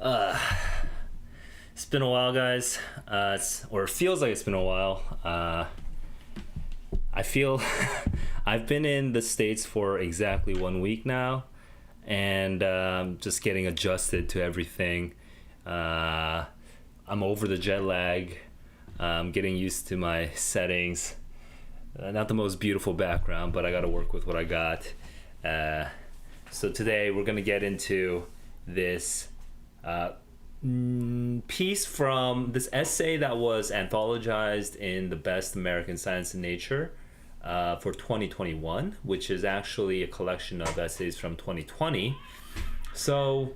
Uh, it's been a while, guys. Or it feels like it's been a while. I feel I've been in the States for exactly 1 week now, and just getting adjusted to everything. I'm over the jet lag. I'm getting used to my settings. Not the most beautiful background, but I got to work with what I got. So today we're going to get into this piece from this essay that was anthologized in the Best American Science and Nature for 2021, which is actually a collection of essays from 2020. So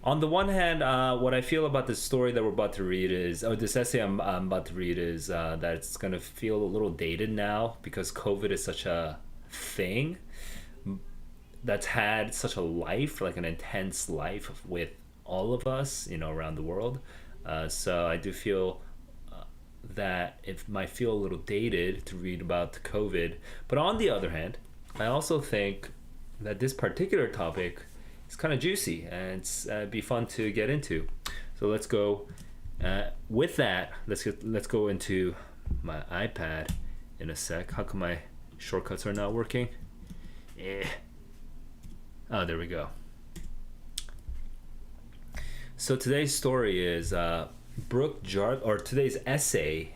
on the one hand, what I feel about this story that we're about to read is, or this essay I'm about to read is that it's going to feel a little dated now because COVID is such a thing that's had such a life, like an intense life with all of us, around the world. So I do feel that it might feel a little dated to read about COVID. But on the other hand, I also think that this particular topic is kind of juicy and it'd be fun to get into. So let's go. With that, let's go into my iPad in a sec. How come my shortcuts are not working? Oh, there we go. So today's story is Brooke Jarvis, or today's essay,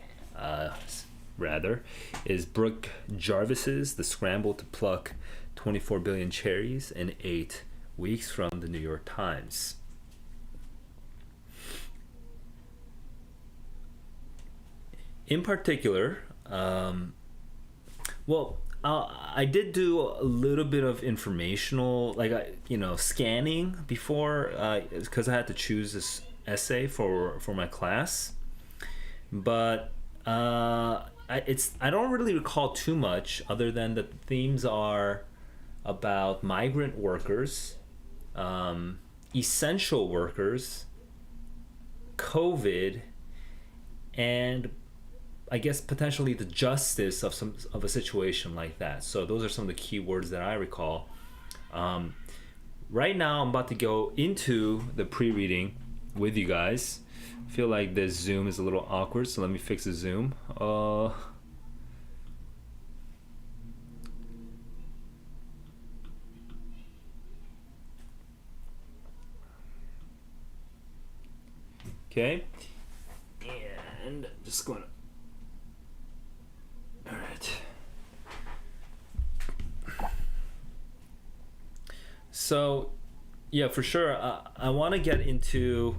rather, is Brooke Jarvis's "The Scramble to Pluck 24 Billion Cherries in 8 Weeks" from the New York Times. In particular, I did do a little bit of informational, scanning before, because I had to choose this essay for my class. But I don't really recall too much other than that the themes are about migrant workers, essential workers, COVID, and I guess potentially the justice of a situation like that. So those are some of the key words that I recall. Right now I'm about to go into the pre-reading with you guys. I feel like this Zoom is a little awkward, so let me fix the Zoom. Okay, and just going to. All right. So, yeah, for sure. I want to get into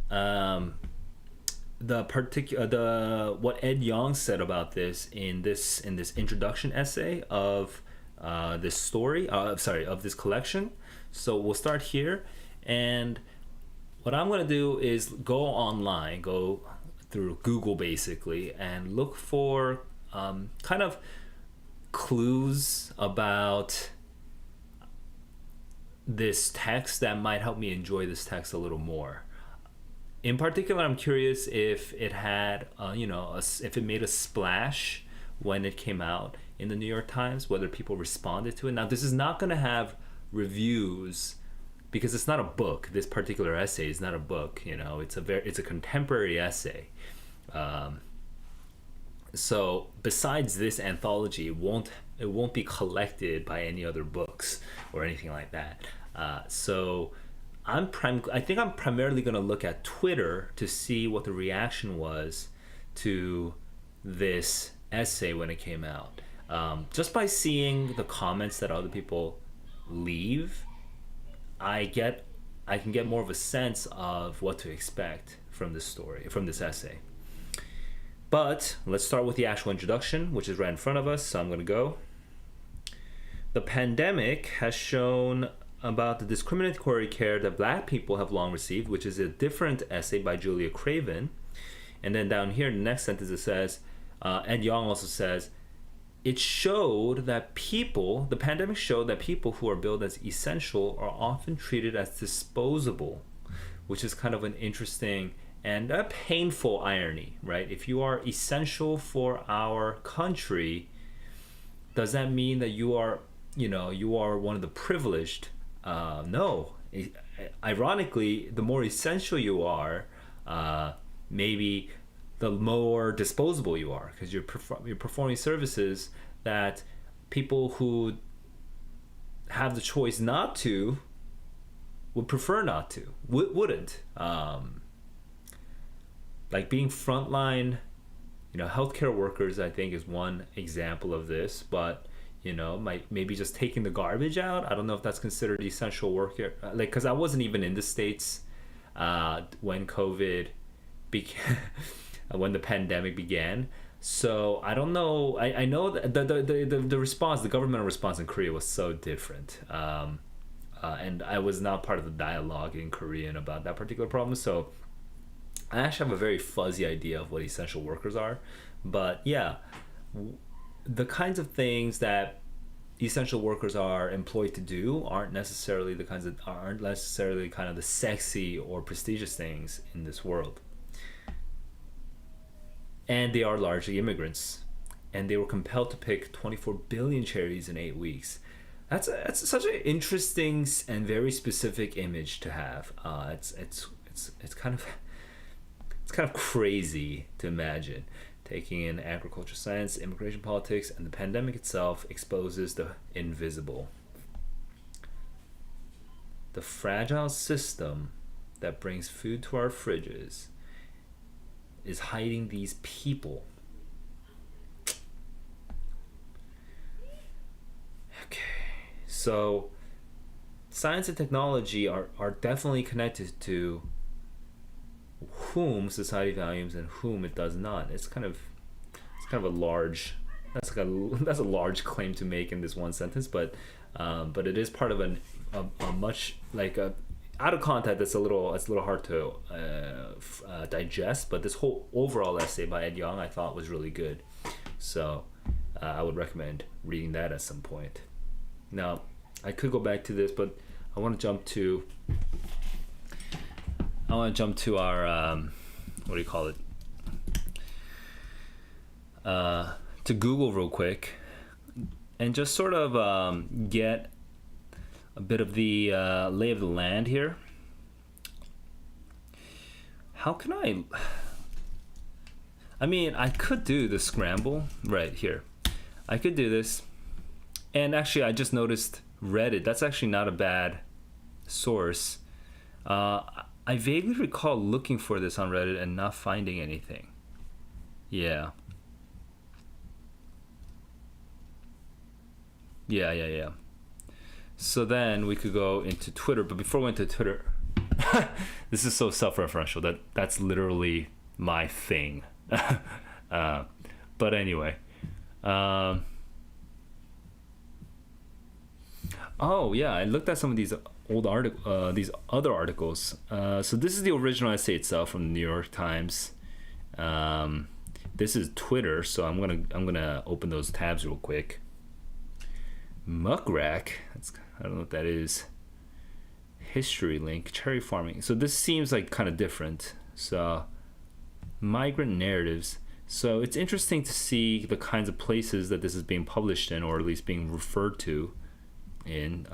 what Ed Yong said about this in this introduction essay of this story. Of this collection. So we'll start here, and what I'm going to do is go online, go through Google basically, and look for kind of clues about this text that might help me enjoy this text a little more. In particular, I'm curious if it had, if it made a splash when it came out in the New York Times, whether people responded to it. Now, this is not going to have reviews because it's not a book. This particular essay is not a book. It's a contemporary essay. So besides this anthology, it won't be collected by any other books or anything like that. So I think I'm primarily going to look at Twitter to see what the reaction was to this essay when it came out. Just by seeing the comments that other people leave, I can get more of a sense of what to expect from this story, from this essay. But let's start with the actual introduction, which is right in front of us, so I'm going to go. The pandemic has shown about the discriminatory care that Black people have long received, which is a different essay by Julia Craven. And then down here, in the next sentence, it says, Ed Yong also says, the pandemic showed that people who are billed as essential are often treated as disposable, which is kind of an interesting and a painful irony, right? If you are essential for our country, does that mean that you are one of the privileged? No, ironically, the more essential you are, maybe the more disposable you are, because you're performing services that people who have the choice not to would prefer not to, wouldn't. Like being frontline, healthcare workers, I think, is one example of this. But maybe just taking the garbage out. I don't know if that's considered essential work here. Like, because I wasn't even in the States when COVID began, when the pandemic began. So I don't know. I know that the response, the governmental response in Korea was so different. And I was not part of the dialogue in Korean about that particular problem. So I actually have a very fuzzy idea of what essential workers are. But yeah, the kinds of things that essential workers are employed to do aren't necessarily kind of the sexy or prestigious things in this world. And they are largely immigrants, and they were compelled to pick 24 billion cherries in 8 weeks. That's such an interesting and very specific image to have. It's kind of crazy to imagine. Taking in agriculture science, immigration politics, and the pandemic itself exposes the invisible. The fragile system that brings food to our fridges is hiding these people. Okay, so science and technology are definitely connected to whom society values and whom it does not. It's kind of a large that's a large claim to make in this one sentence, but it is part of a much out of context. It's a little hard to digest. But this whole overall essay by Ed Young I thought was really good, so I would recommend reading that at some point. Now I could go back to this, but I want to jump to our what do you call it? To Google real quick, and just sort of get a bit of the lay of the land here. How can I mean, I could do the Scramble right here. I could do this, and actually, I just noticed Reddit. That's actually not a bad source. I vaguely recall looking for this on Reddit and not finding anything. Yeah. So then we could go into Twitter, but before we went to Twitter, this is so self-referential that's literally my thing. But anyway, oh yeah, I looked at some of these these other articles. So this is the original essay itself from the New York Times. This is Twitter, so I'm gonna open those tabs real quick. Muckrack, I don't know what that is. History link, cherry farming. So this seems like kind of different. So migrant narratives. So it's interesting to see the kinds of places that this is being published in, or at least being referred to in.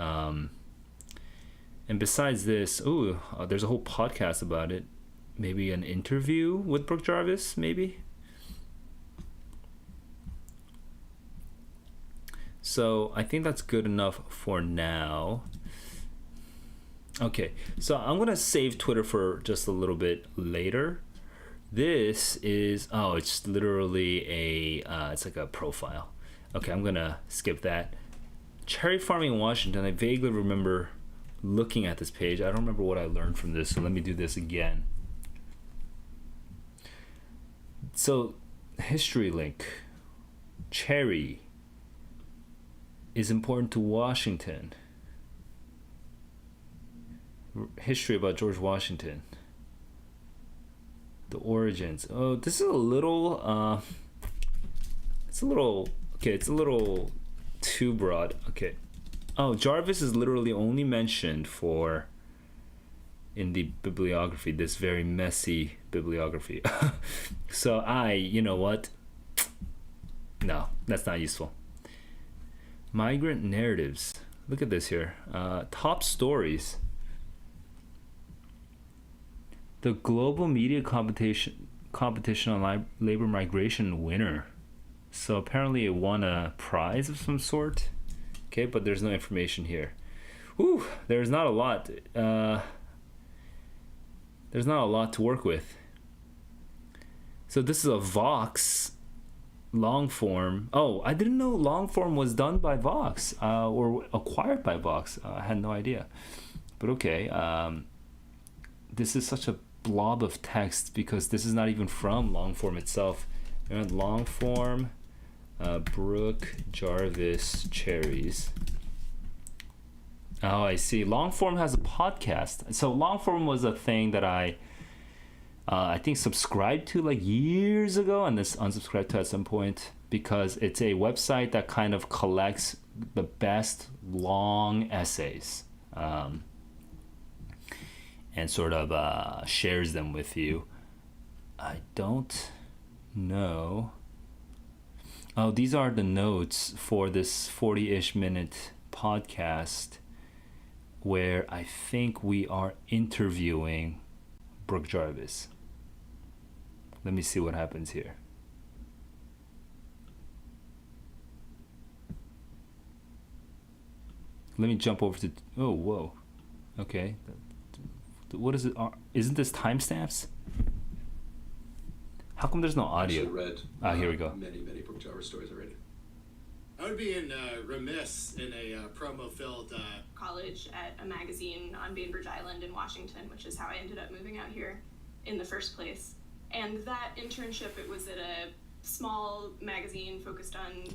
And besides this, there's a whole podcast about it. Maybe an interview with Brooke Jarvis, maybe. So I think that's good enough for now. Okay, so I'm gonna save Twitter for just a little bit later. This is it's literally it's like a profile. Okay, I'm gonna skip that. Cherry farming in Washington. I vaguely remember looking at this page. I don't remember what I learned from this, so let me do this again. So, history link. Cherry is important to Washington. History about George Washington. The origins. Oh, this is a little it's a little too broad. Okay. Oh, Jarvis is literally only mentioned in the bibliography, this very messy bibliography. So you know what? No, that's not useful. Migrant narratives. Look at this here. Top stories. The global media competition on labor migration winner. So apparently it won a prize of some sort. Okay, but there's no information here. Ooh, there's not a lot. There's not a lot to work with. So this is a Vox long form. Oh, I didn't know long form was done by Vox or acquired by Vox. I had no idea. But okay, this is such a blob of text because this is not even from long form itself. And long form, Brooke, Jarvis, Cherries. Oh, I see. Longform has a podcast. So Longform was a thing that I think subscribed to like years ago, and this unsubscribed to at some point because it's a website that kind of collects the best long essays and sort of shares them with you. I don't know. Oh, these are the notes for this 40-ish minute podcast where I think we are interviewing Brooke Jarvis. Let me see what happens here. Let me jump over to... Oh, whoa. Okay. What is it? Isn't this timestamps? How come there's no audio? I read here we go. Many Brooke Jarvis stories already. I would be remiss in a promo-filled college at a magazine on Bainbridge Island in Washington, which is how I ended up moving out here in the first place. And that internship, it was at a small magazine focused on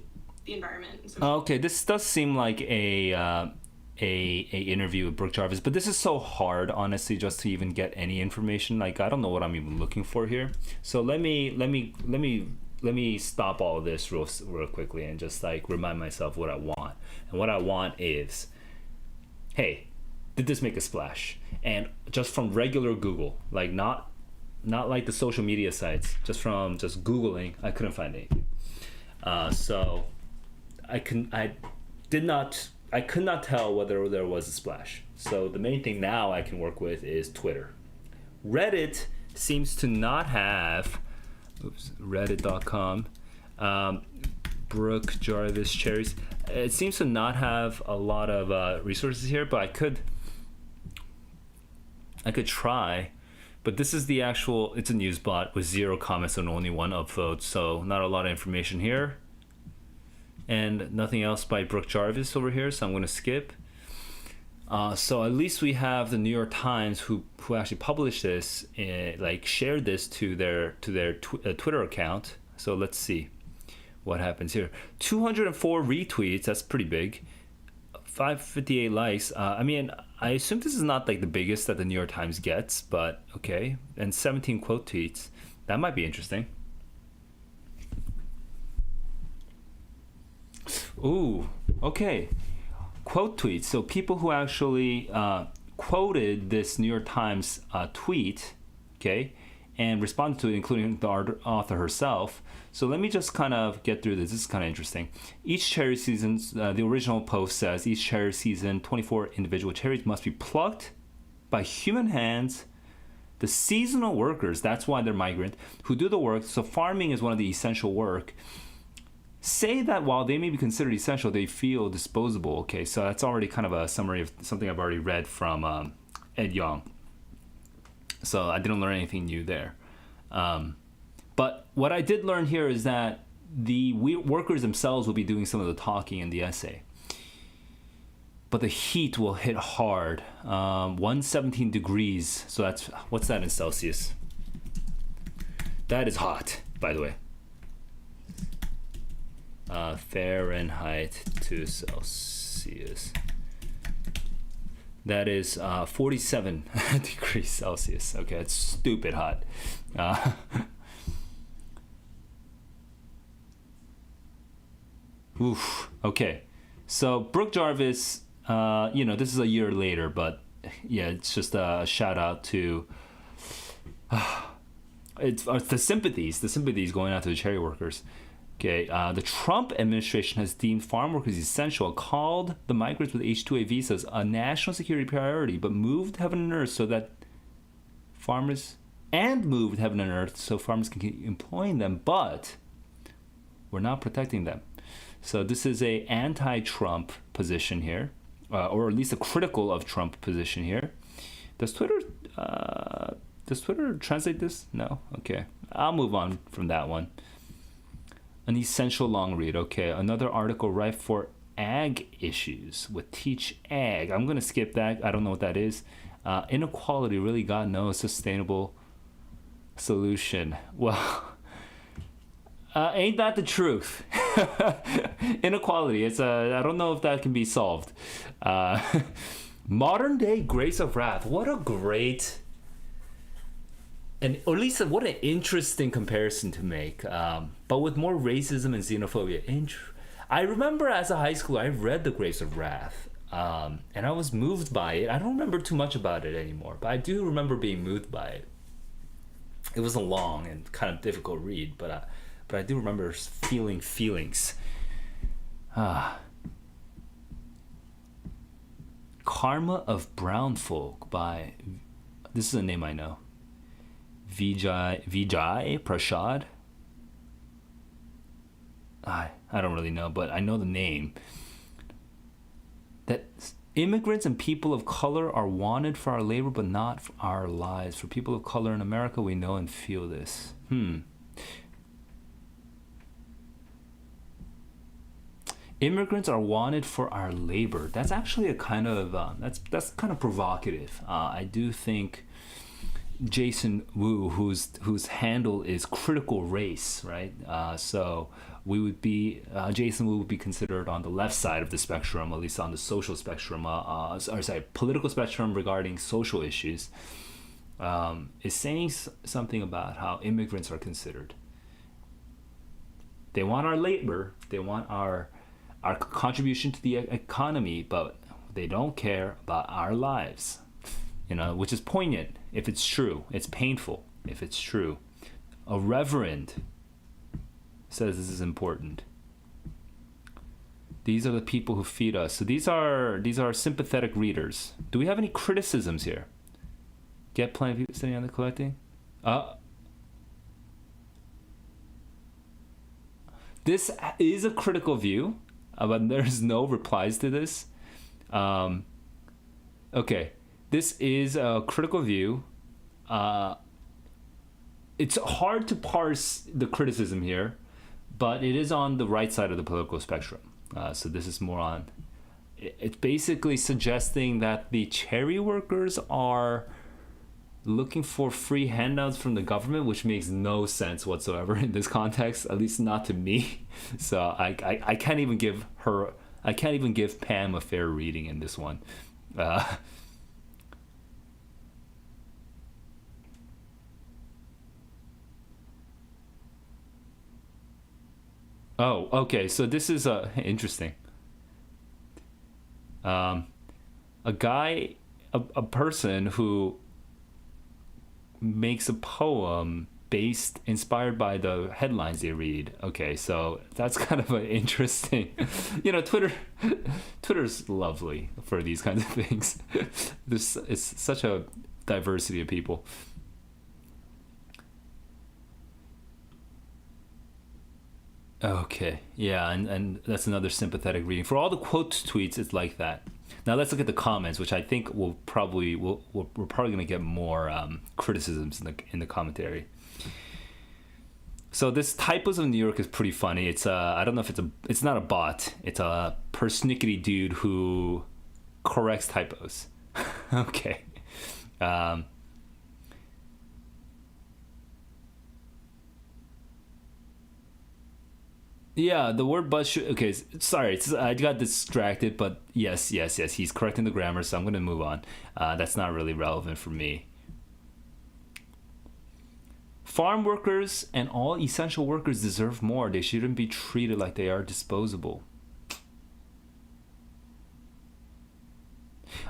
the environment. And social Okay, this does seem like a interview with Brooke Jarvis, but this is so hard, honestly, just to even get any information. Like, I don't know what I'm even looking for here. So let me stop all of this real quickly and just like remind myself what I want. And what I want is, hey, did this make a splash? And just from regular Google, like not like the social media sites, just Googling, I couldn't find anything. So I could not tell whether there was a splash. So the main thing now I can work with is Twitter. Reddit seems to not have... reddit.com, Brooke, Jarvis, Cherries. It seems to not have a lot of resources here, but I could try. But this is the actual, it's a news bot with 0 comments and only 1 upvote, so not a lot of information here. And nothing else by Brooke Jarvis over here, so I'm going to skip. So at least we have the New York Times who actually published this, like shared this to their Twitter account. So let's see what happens here. 204 retweets, that's pretty big. 558 likes. I mean, I assume this is not like the biggest that the New York Times gets, but okay. And 17 quote tweets. That might be interesting. Ooh, okay. Quote tweets. So people who actually quoted this New York Times tweet, okay, and responded to it, including the author herself. So let me just kind of get through this. This is kind of interesting. Each cherry season, the original post says, each cherry season, 24 individual cherries must be plucked by human hands. The seasonal workers, that's why they're migrant, who do the work. So farming is one of the essential work. Say that while they may be considered essential, they feel disposable. Okay, so that's already kind of a summary of something I've already read from Ed Yong. So I didn't learn anything new there. But what I did learn here is that the workers themselves will be doing some of the talking in the essay. But the heat will hit hard. 117 degrees. So that's, what's that in Celsius? That is hot, by the way. Fahrenheit to Celsius. That is 47 degrees Celsius. Okay, it's stupid hot. Oof. Okay, so Brooke Jarvis, this is a year later, but yeah, it's just a shout out to it's the sympathies going out to the cherry workers. Okay, the Trump administration has deemed farm workers essential, called the migrants with H-2A visas a national security priority, but moved heaven and earth so that farmers and moved heaven and earth so farmers can keep employing them, but we're not protecting them. So this is a anti-Trump position here, or at least a critical of Trump position here. Does Twitter translate this? No? Okay. I'll move on from that one. An essential long read. Okay. Another article rife for ag issues with Teach Ag. I'm going to skip that. I don't know what that is. Inequality, really got no sustainable solution. Well, ain't that the truth? Inequality. I don't know if that can be solved. Modern day Grace of Wrath. What a great, or at least what an interesting comparison to make. But with more racism and xenophobia. I remember as a high schooler, I read The Grapes of Wrath, and I was moved by it. I don't remember too much about it anymore, but I do remember being moved by it. It was a long and kind of difficult read, but I do remember feeling feelings. Karma of Brown Folk by, this is a name I know, Vijay Prashad. I don't really know, but I know the name. That immigrants and people of color are wanted for our labor, but not for our lives. For people of color in America, we know and feel this. Immigrants are wanted for our labor. That's actually a kind of that's kind of provocative. I do think Jason Wu, whose handle is critical race, right? So we would be Jason Wu would be considered on the left side of the spectrum, at least on the social spectrum, political spectrum regarding social issues. Is saying something about how immigrants are considered. They want our labor, they want our contribution to the economy, but they don't care about our lives. Which is poignant if it's true. It's painful if it's true. A reverend says this is important. These are the people who feed us. So these are sympathetic readers. Do we have any criticisms here? Get plenty of people sitting on the collecting? This is a critical view, but there's no replies to this. Okay. This is a critical view. It's hard to parse the criticism here, but it is on the right side of the political spectrum. So this is more on... It's basically suggesting that the cherry workers are looking for free handouts from the government, which makes no sense whatsoever in this context, at least not to me. So I can't even give Pam a fair reading in this one. Oh, okay. So this is interesting. A person who makes a poem inspired by the headlines they read. Okay, so that's kind of an interesting. Twitter's lovely for these kinds of things. It's such a diversity of people. Okay, yeah, and that's another sympathetic reading. For all the quote tweets, it's like that. Now let's look at the comments, which I think we're probably going to get more criticisms in the commentary. So this Typos of New York is pretty funny. It's I don't know if it's not a bot. It's a persnickety dude who corrects typos. Okay. Yeah, the word but should... Okay, sorry, I got distracted, but yes, he's correcting the grammar, so I'm going to move on. That's not really relevant for me. Farm workers and all essential workers deserve more. They shouldn't be treated like they are disposable.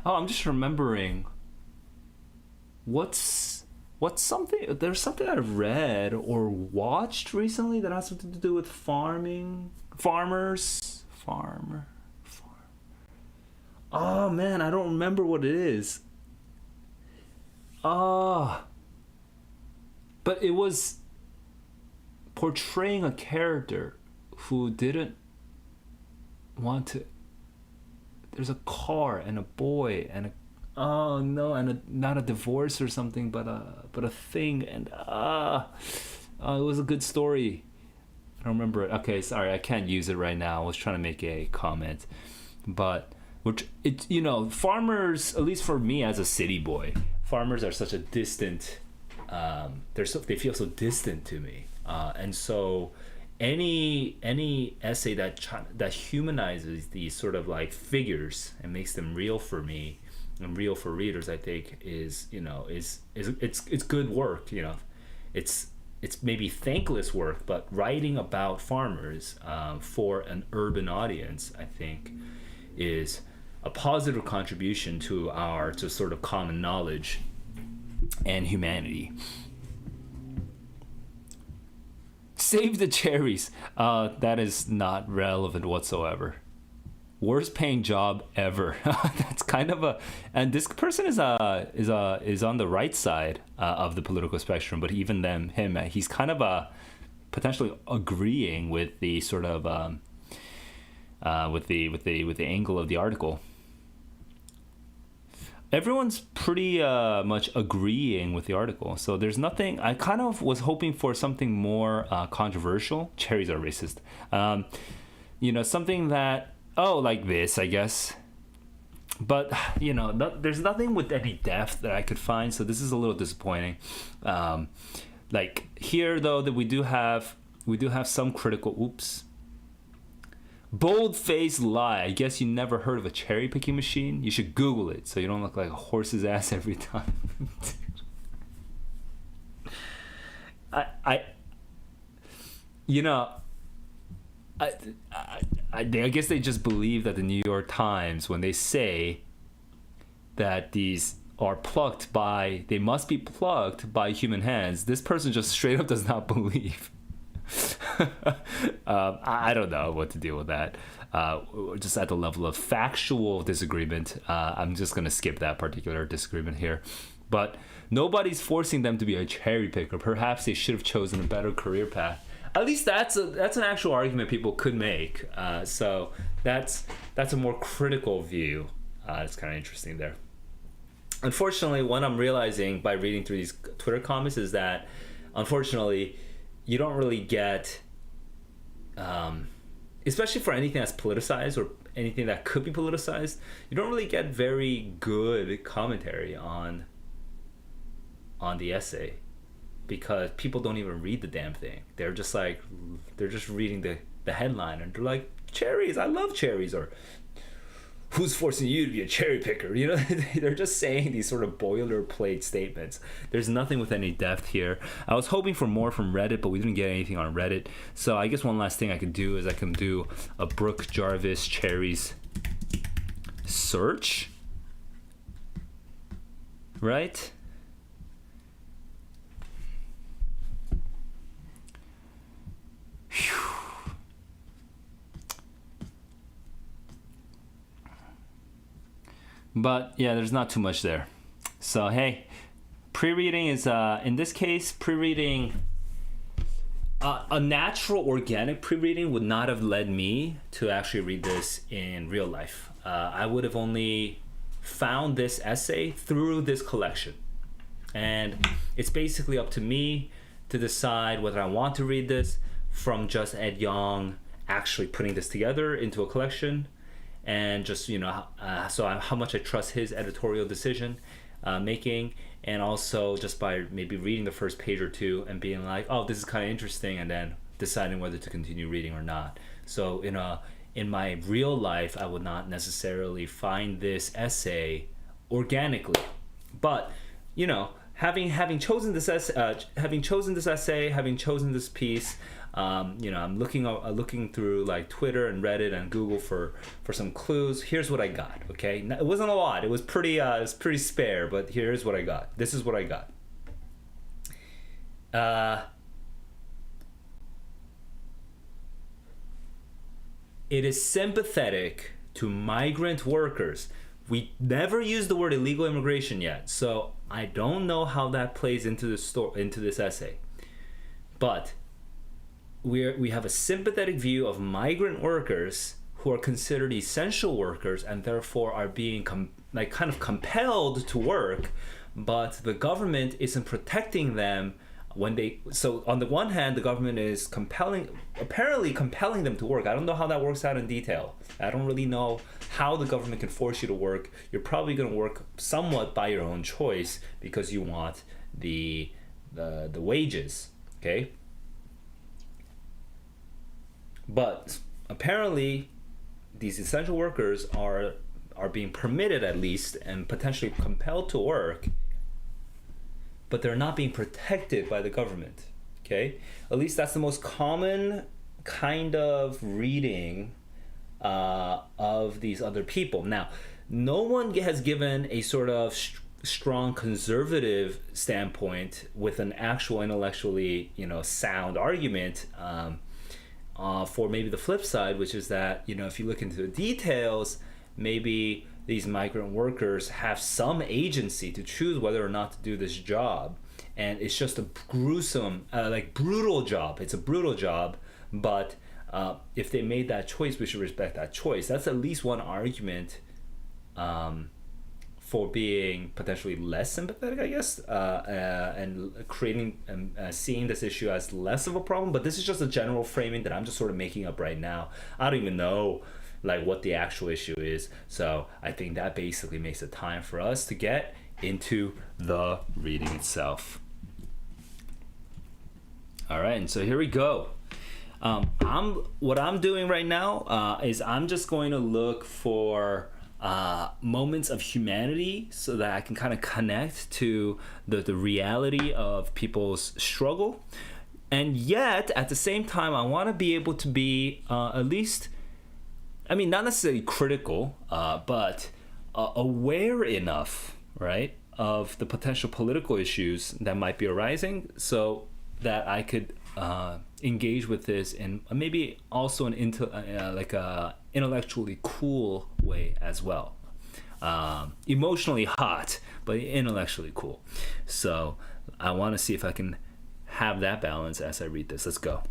Oh, I'm just remembering. There's something I read or watched recently that has something to do with farmers. Oh man, I don't remember what it is. but it was portraying a character who didn't want to. There's a car and a boy and a, oh no, and not a divorce or something, but a thing, and it was a good story. I don't remember it. Okay, sorry, I can't use it right now. I was trying to make a comment, but which it, farmers, at least for me as a city boy, farmers are such a distant. They feel so distant to me, and so any essay that humanizes these sort of like figures and makes them real for me and real for readers, I think is it's good work. It's maybe thankless work, but writing about farmers for an urban audience, I think, is a positive contribution to sort of common knowledge and humanity. Save the cherries. That is not relevant whatsoever. Worst paying job ever. That's kind of and this person is on the right side of the political spectrum, but even him, he's kind of potentially agreeing with the sort of with the angle of the article. Everyone's pretty much agreeing with the article, so there's nothing. I kind of was hoping for something more controversial. Cherries are racist. Something that, like this, I guess. But there's nothing with any depth that I could find, so this is a little disappointing. Like here, though, that we do have some critical. Oops. Bold-faced lie. I guess you never heard of a cherry picking machine? You should Google it so you don't look like a horse's ass every time. I guess they just believe that the New York Times, when they say that these are they must be plucked by human hands, this person just straight up does not believe. I don't know what to deal with that. Just at the level of factual disagreement, I'm just going to skip that particular disagreement here. But nobody's forcing them to be a cherry picker. Perhaps they should have chosen a better career path. At least that's an actual argument people could make. So that's a more critical view. It's kind of interesting there. Unfortunately, what I'm realizing by reading through these Twitter comments is that, unfortunately, you don't really get, especially for anything that's politicized or anything that could be politicized, you don't really get very good commentary on the essay, because people don't even read the damn thing. They're just reading the headline, and they're like, cherries, I love cherries, or who's forcing you to be a cherry picker? They're just saying these sort of boilerplate statements. There's nothing with any depth here. I was hoping for more from Reddit, but we didn't get anything on Reddit. So I guess one last thing I could do is I can do a Brooke, Jarvis, Cherries search. Right? Phew. But yeah, there's not too much there. So hey, pre-reading is in this case, pre-reading, a natural organic pre-reading would not have led me to actually read this in real life. I would have only found this essay through this collection, and it's basically up to me to decide whether I want to read this from just Ed Yong actually putting this together into a collection, and just so how much I trust his editorial decision making, and also just by maybe reading the first page or two and being like, oh, this is kind of interesting, and then deciding whether to continue reading or not. So in my real life, I would not necessarily find this essay organically, but having chosen this essay, having chosen this piece, I'm looking through like Twitter and Reddit and Google for some clues. Here's what I got. Okay, it wasn't a lot. It was pretty spare, but here's what I got. This is what I got. It is sympathetic to migrant workers We never used the word illegal immigration yet, so I don't know how that plays into this essay. But we have a sympathetic view of migrant workers who are considered essential workers and therefore are being kind of compelled to work, but the government isn't protecting them so on the one hand, the government is apparently compelling them to work. I don't know how that works out in detail. I don't really know how the government can force you to work. You're probably going to work somewhat by your own choice because you want the wages, okay? But apparently these essential workers are being permitted, at least, and potentially compelled to work, but they're not being protected by the government, okay? At least that's the most common kind of reading of these other people. Now, no one has given a sort of strong conservative standpoint with an actual intellectually, sound argument for maybe the flip side, which is that, if you look into the details, maybe these migrant workers have some agency to choose whether or not to do this job. And it's just a gruesome, brutal job. It's a brutal job, but if they made that choice, we should respect that choice. That's at least one argument for being potentially less sympathetic, I guess, and creating and seeing this issue as less of a problem. But this is just a general framing that I'm just sort of making up right now. I don't even know what the actual issue is. So I think that basically makes it time for us to get into the reading itself. All right, and so here we go. What I'm doing right now is I'm just going to look for moments of humanity so that I can kind of connect to the reality of people's struggle. And yet, at the same time, I want to be able to be at least, not necessarily critical, but aware enough, right, of the potential political issues that might be arising so that I could engage with this in maybe also an intellectually cool way as well. Emotionally hot, but intellectually cool. So I want to see if I can have that balance as I read this. Let's go.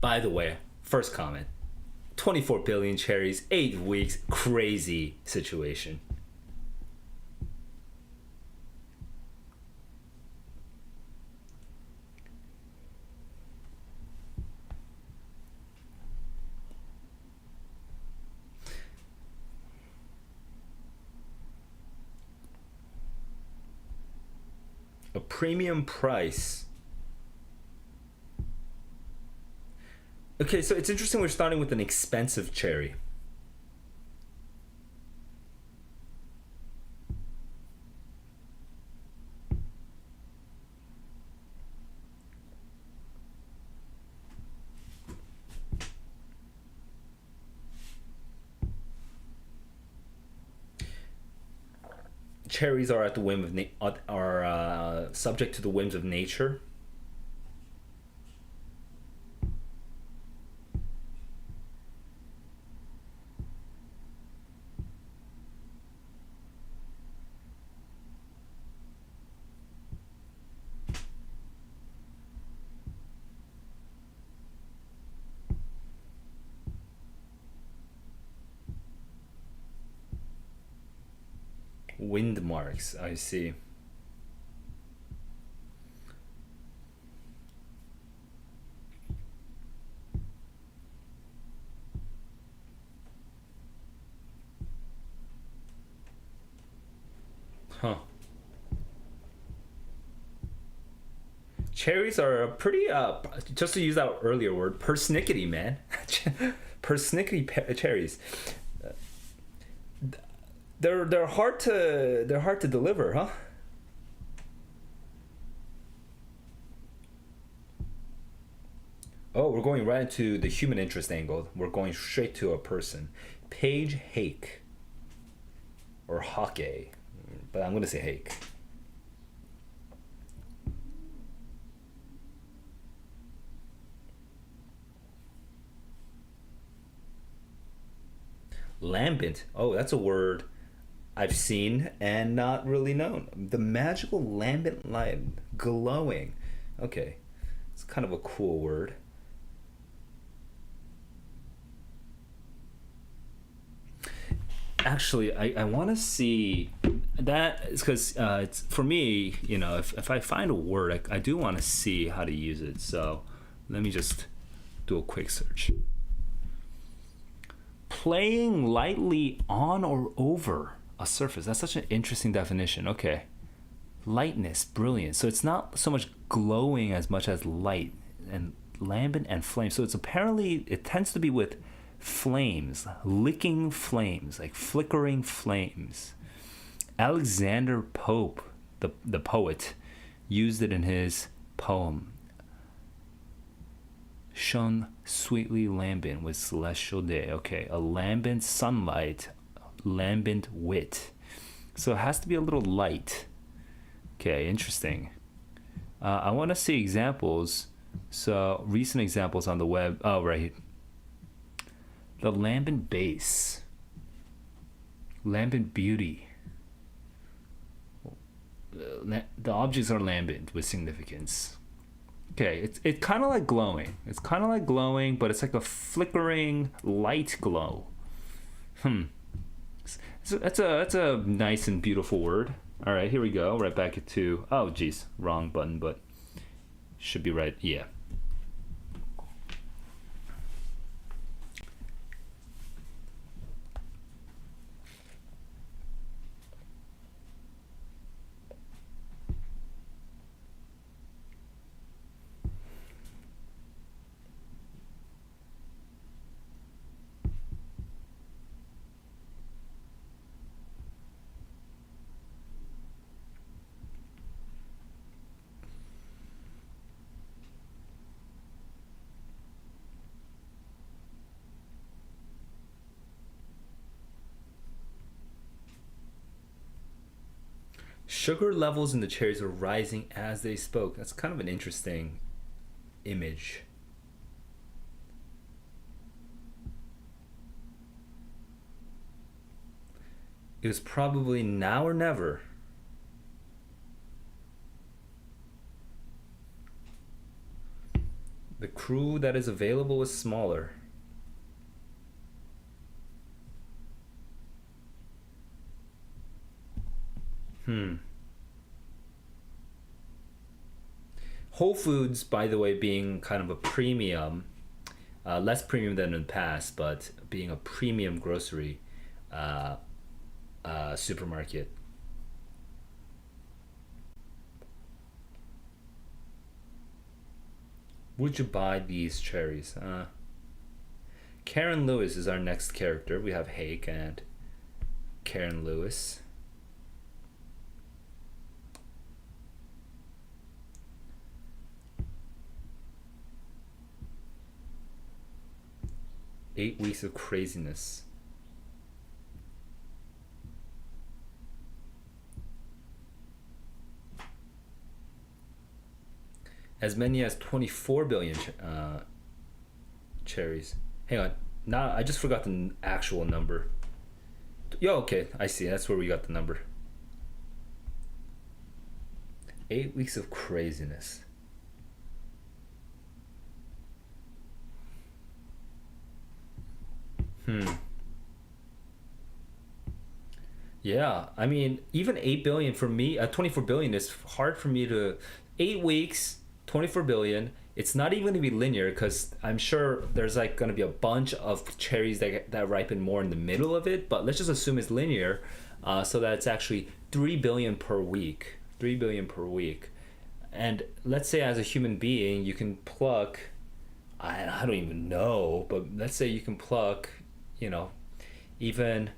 By the way, first comment, 24 billion cherries, 8 weeks, crazy situation. A premium price. Okay, so it's interesting we're starting with an expensive cherry. Cherries are at the whim of subject to the whims of nature. Wind marks, I see. Huh. Cherries are a pretty, just to use that earlier word, persnickety, man. Persnickety cherries. They're hard to deliver, huh? Oh, we're going right into the human interest angle. We're going straight to a person. Paige Hake. Or Hake. But I'm going to say Hake. Lambent. Oh, that's a word I've seen and not really known. The magical lambent light, glowing. Okay, it's kind of a cool word. Actually, I want to see that because it's for me, you know, if I find a word, I do want to see how to use it. So let me just do a quick search. Playing lightly on or over a surface. That's such an interesting definition. Okay. Lightness, brilliant. So it's not so much glowing as much as light and lambent and flame. So it's apparently, it tends to be with flames, licking flames, like flickering flames. Alexander Pope, the poet, used it in his poem Shone sweetly lambent with celestial day. Okay, a lambent sunlight, lambent wit. So it has to be a little light. Okay, interesting. I want to see examples. So recent examples on the web. Oh, right. The lambent base. Lambent beauty. The objects are lambent with significance. Okay, it's kind of like glowing. It's kind of like glowing, but it's like a flickering light glow. So that's a nice and beautiful word. All right, here we go. Right back to, oh geez, wrong button, but should be right. Yeah. Sugar levels in the cherries are rising as they spoke. That's kind of an interesting image. It was probably now or never. The crew that is available was smaller. Whole Foods, by the way, being kind of a premium, less premium than in the past, but being a premium grocery supermarket. Would you buy these cherries? Karen Lewis is our next character. We have Hake and Karen Lewis. "8 weeks of craziness." As many as 24 billion cherries. Hang on. Now I just forgot the actual number. Yo, okay, I see. That's where we got the number. 8 weeks of craziness. Yeah, I mean, even 8 billion for me, 24 billion is hard for me to. 8 weeks, 24 billion. It's not even going to be linear because I'm sure there's like going to be a bunch of cherries that ripen more in the middle of it. But let's just assume it's linear, so that it's actually 3 billion per week. 3 billion per week. And let's say as a human being, you can pluck. I don't even know, but let's say you can pluck, you know, even.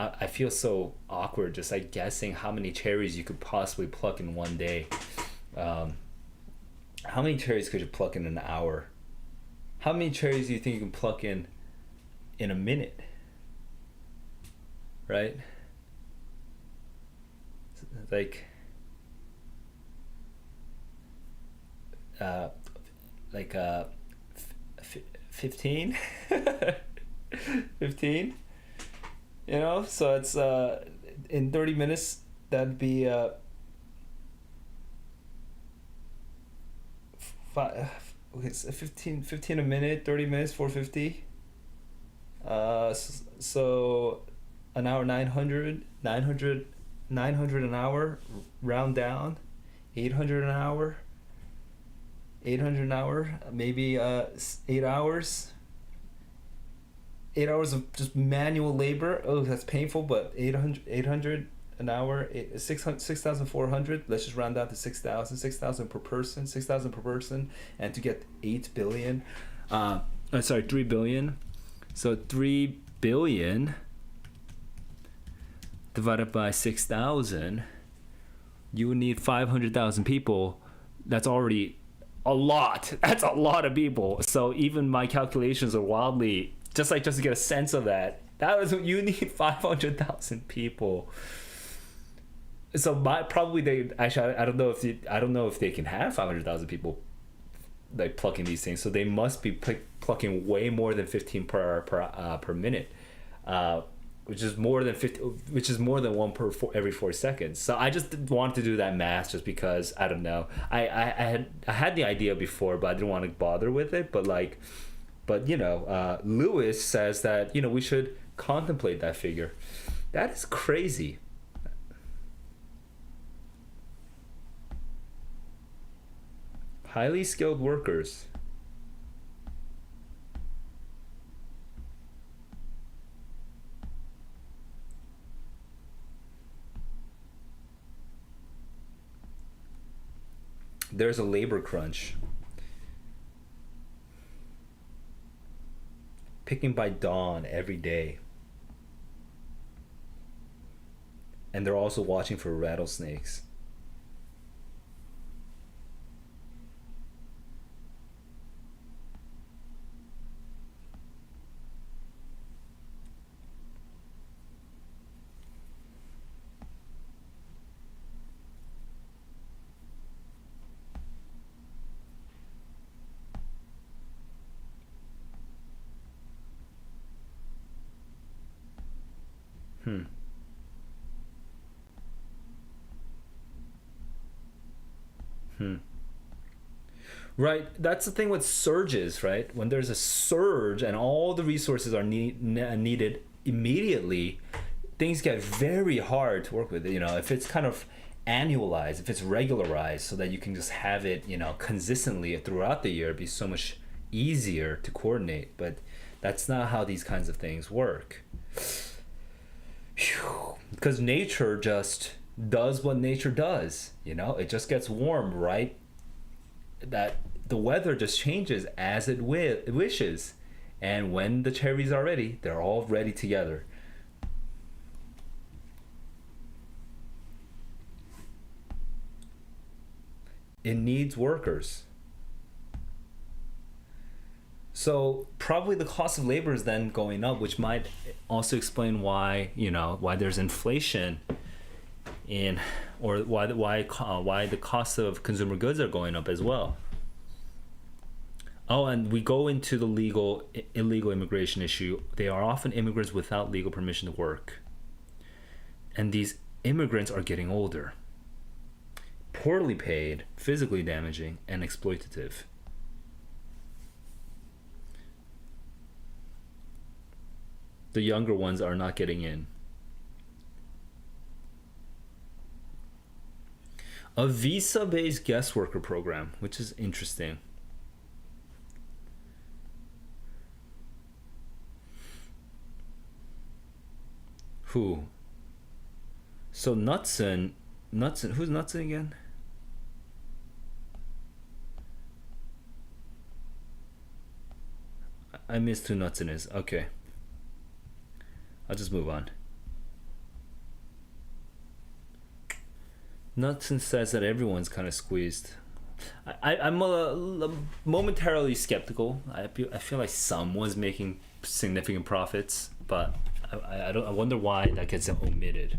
I feel so awkward just like guessing how many cherries you could possibly pluck in one day. How many cherries could you pluck in an hour? How many cherries do you think you can pluck in a minute? Right? Like 50 15 15, so it's in 30 minutes that'd be okay, so 15 a minute, 30 minutes, 450. So an hour, 900 an hour, round down, 800 an hour, maybe 8 hours of just manual labor. Oh, that's painful, but 800 an hour, 6,400. Let's just round down to 6,000 per person, and to get 8 billion, 3 billion. So 3 billion divided by 6,000, you would need 500,000 people. That's already a lot. That's a lot of people. So even my calculations are wildly, just to get a sense of that. You need 500,000 people. So I don't know if they can have 500,000 people like plucking these things. So they must be plucking way more than 15 per minute, which is more than 50, which is more than one every 4 seconds. So I just wanted to do that math just because I don't know. I had the idea before, but I didn't want to bother with it. But Lewis says that we should contemplate that figure. That is crazy. Highly skilled workers. There's a labor crunch. Picking by dawn every day. And they're also watching for rattlesnakes. Right, that's the thing with surges, right? When there's a surge and all the resources are needed immediately, things get very hard to work with. If it's kind of annualized, if it's regularized, so that you can just have it, consistently throughout the year, it'd be so much easier to coordinate. But that's not how these kinds of things work. Because nature just does what nature does. It just gets warm, right? That the weather just changes as it wishes, and when the cherries are ready, they're all ready together. It needs workers. So probably the cost of labor is then going up, which might also explain why why there's inflation or why the cost of consumer goods are going up as well. Oh, and we go into the illegal immigration issue. They are often immigrants without legal permission to work. And these immigrants are getting older, poorly paid, physically damaging, and exploitative. The younger ones are not getting in. A visa-based guest worker program, which is interesting. Who? So Knutson, who's Knutson again? I missed who Knutson is. Okay. I'll just move on. Knutson says that everyone's kind of squeezed. I'm momentarily skeptical. I feel like someone's making significant profits, but I wonder why that gets omitted.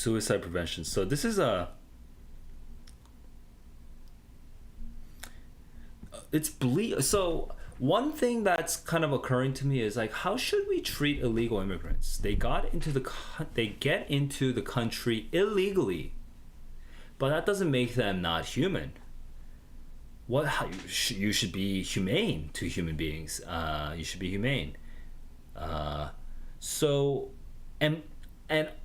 suicide prevention. So this is so one thing that's kind of occurring to me is like, how should we treat illegal immigrants? They get into the country illegally, but that doesn't make them not human. You should be humane to human beings. You should be humane. So, and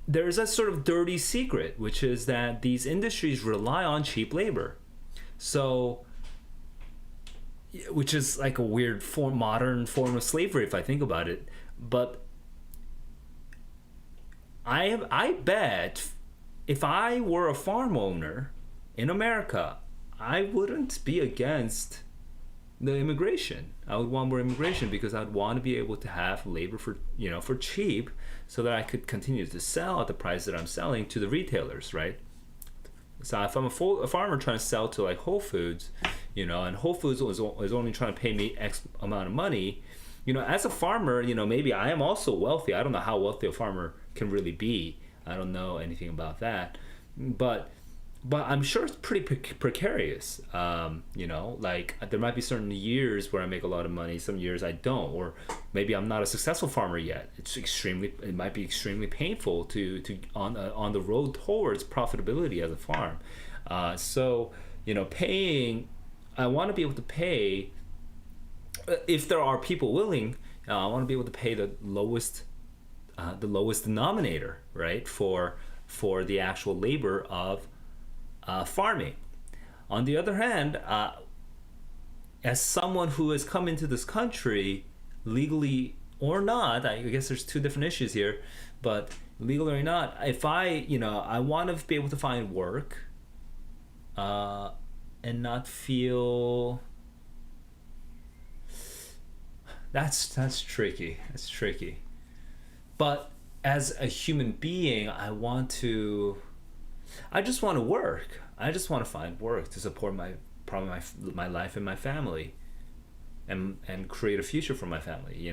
there's a sort of dirty secret, which is that these industries rely on cheap labor. So, which is like a weird modern form of slavery if I think about it. But I bet if I were a farm owner in America, I wouldn't be against the immigration. I would want more immigration because I'd want to be able to have labor for cheap, so that I could continue to sell at the price that I'm selling to the retailers, right? So if I'm a farmer trying to sell to like Whole Foods, and Whole Foods is only trying to pay me X amount of money, as a farmer, maybe I am also wealthy. I don't know how wealthy a farmer can really be. I don't know anything about that, but I'm sure it's pretty precarious. Like there might be certain years where I make a lot of money, some years I don't, or maybe I'm not a successful farmer yet. It might be extremely painful to on the road towards profitability as a farm. Paying, I want to be able to pay, if there are people willing. I want to be able to pay the lowest denominator, right, for the actual labor of farming. On the other hand, as someone who has come into this country legally or not, I guess there's two different issues here, but legally or not, if I want to be able to find work and not feel that's tricky. That's tricky. But as a human being, I just want to work. I just want to find work to support my life and my family, and create a future for my family.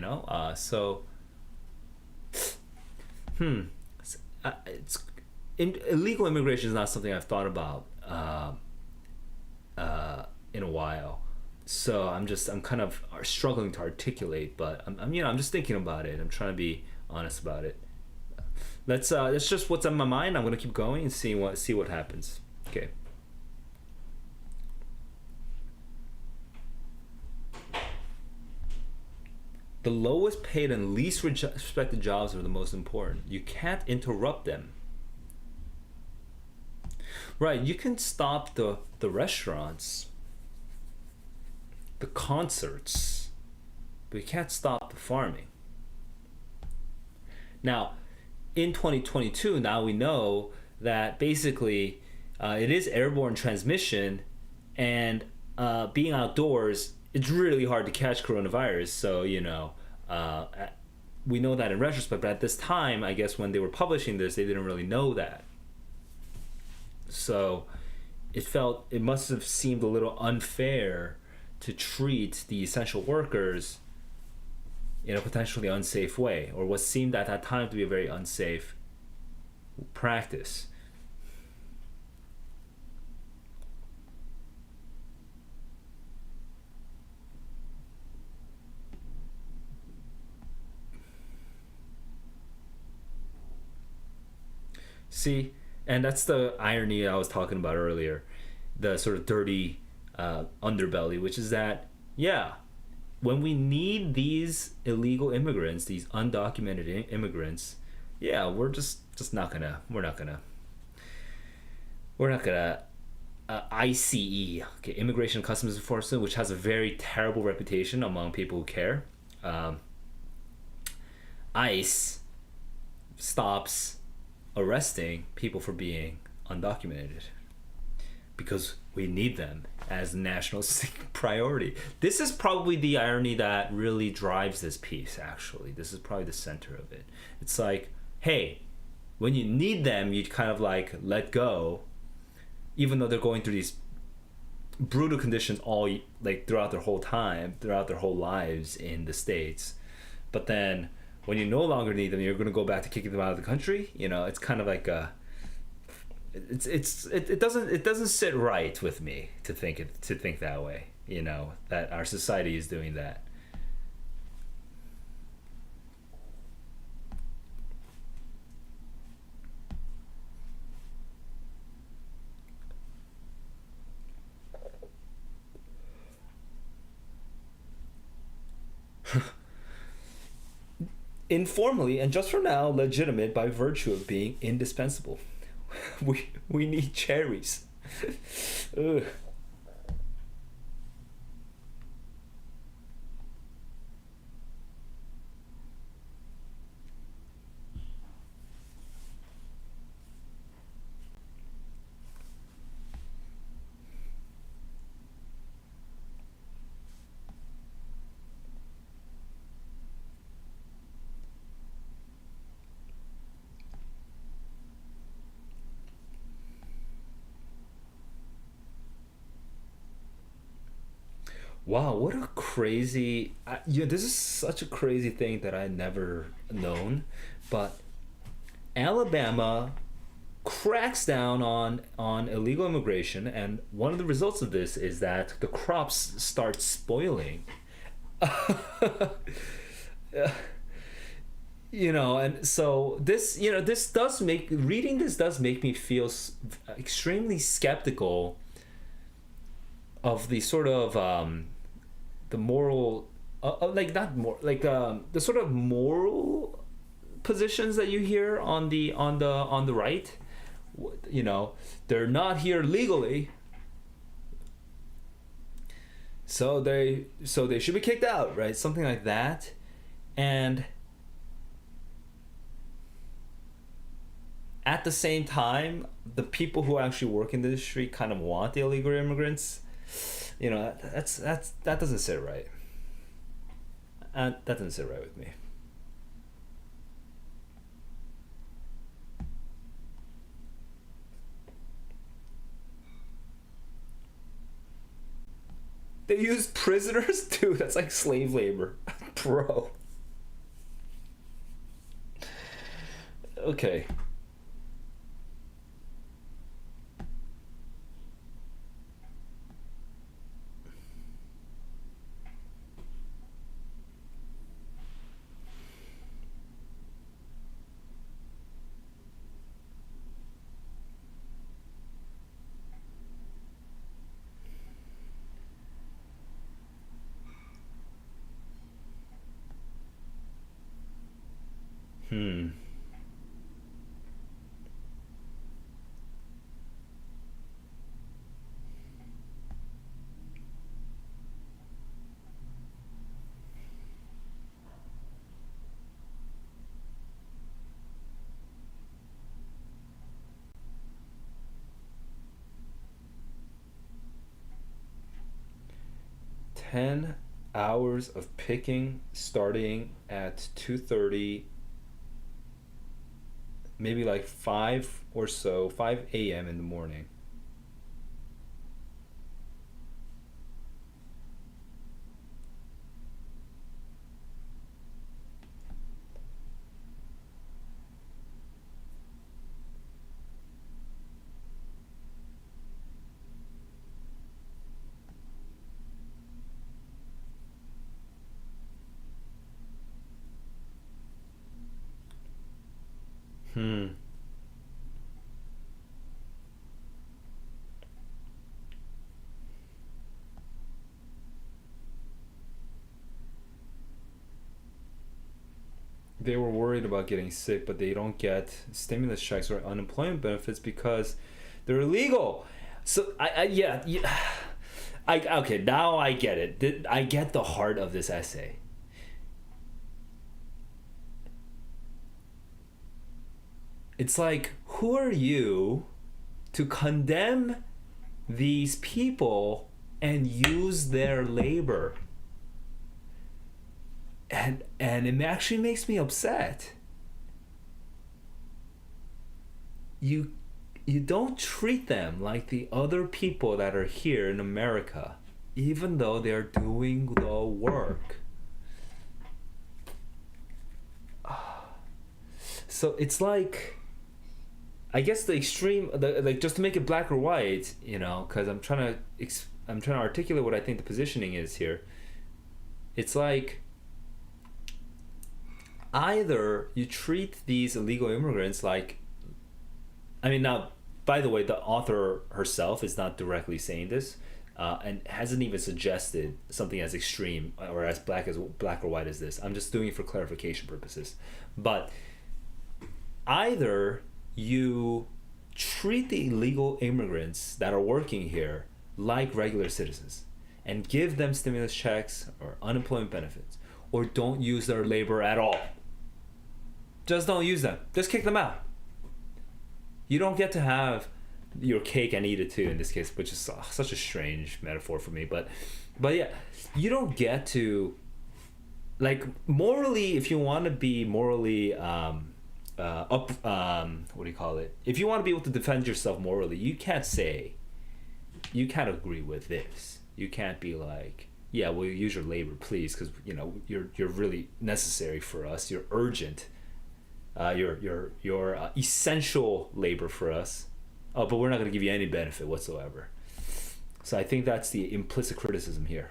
Illegal immigration is not something I've thought about in a while. So I'm kind of struggling to articulate, but I'm just thinking about it. I'm trying to be honest about it. That's just what's on my mind. I'm gonna keep going and see what happens. Okay. The lowest paid and least respected jobs are the most important. You can't interrupt them. Right, you can stop the restaurants, the concerts, but you can't stop the farming. Now, in 2022, now we know that basically it is airborne transmission, and being outdoors, it's really hard to catch coronavirus. So, we know that in retrospect, but at this time, I guess when they were publishing this, they didn't really know that. So it must have seemed a little unfair to treat the essential workers in a potentially unsafe way, or what seemed at that time to be a very unsafe practice. See, and that's the irony I was talking about earlier, the sort of dirty underbelly, which is that, yeah, when we need these illegal immigrants, these undocumented immigrants, yeah, we're not gonna ICE, okay, Immigration and Customs Enforcement, which has a very terrible reputation among people who care. ICE stops arresting people for being undocumented because we need them as a national priority. This is probably the irony that really drives this piece, actually. This is probably the center of it. It's like, hey, when you need them, you kind of like let go, even though they're going through these brutal conditions throughout their whole lives in the States. But then when you no longer need them, you're going to go back to kicking them out of the country. It's kind of like it doesn't sit right with me to think that way. You know, that our society is doing that. Informally and just for now legitimate by virtue of being indispensable. We need cherries. Ugh. Wow, what a crazy... this is such a crazy thing that I never known. But Alabama cracks down on illegal immigration, and one of the results of this is that the crops start spoiling. And so this, this does make... Reading this does make me feel extremely skeptical of the sort of the moral the sort of moral positions that you hear on the right. They're not here legally, so they should be kicked out, right? Something like that. And at the same time, the people who actually work in the industry kind of want the illegal immigrants. That doesn't sit right. That doesn't sit right with me. They use prisoners? Dude, that's like slave labor. Bro. Okay. Hmm. 10 hours of picking starting at 2:30, maybe like 5 a.m. in the morning. They were worried about getting sick, but they don't get stimulus checks or unemployment benefits because they're illegal. So okay, now I get it. I get the heart of this essay. It's like, who are you to condemn these people and use their labor? And it actually makes me upset. You don't treat them like the other people that are here in America, even though they're doing the work. So it's like, I guess the extreme, like just to make it black or white, because I'm trying to articulate what I think the positioning is here. It's like either you treat these illegal immigrants like, I mean, now, by the way, the author herself is not directly saying this, and hasn't even suggested something as extreme or as black or white as this. I'm just doing it for clarification purposes. But either you treat the illegal immigrants that are working here like regular citizens and give them stimulus checks or unemployment benefits, or don't use their labor at all. Just don't use them. Just kick them out. You don't get to have your cake and eat it too in this case, which is such a strange metaphor for me. But yeah, you don't get to, like, morally, if you want to be morally what do you call it? If you want to be able to defend yourself morally, you can't agree with this. You can't be like, yeah, well, you use your labor, please, because you're really necessary for us. You're urgent. You're essential labor for us. Oh, but we're not going to give you any benefit whatsoever. So I think that's the implicit criticism here.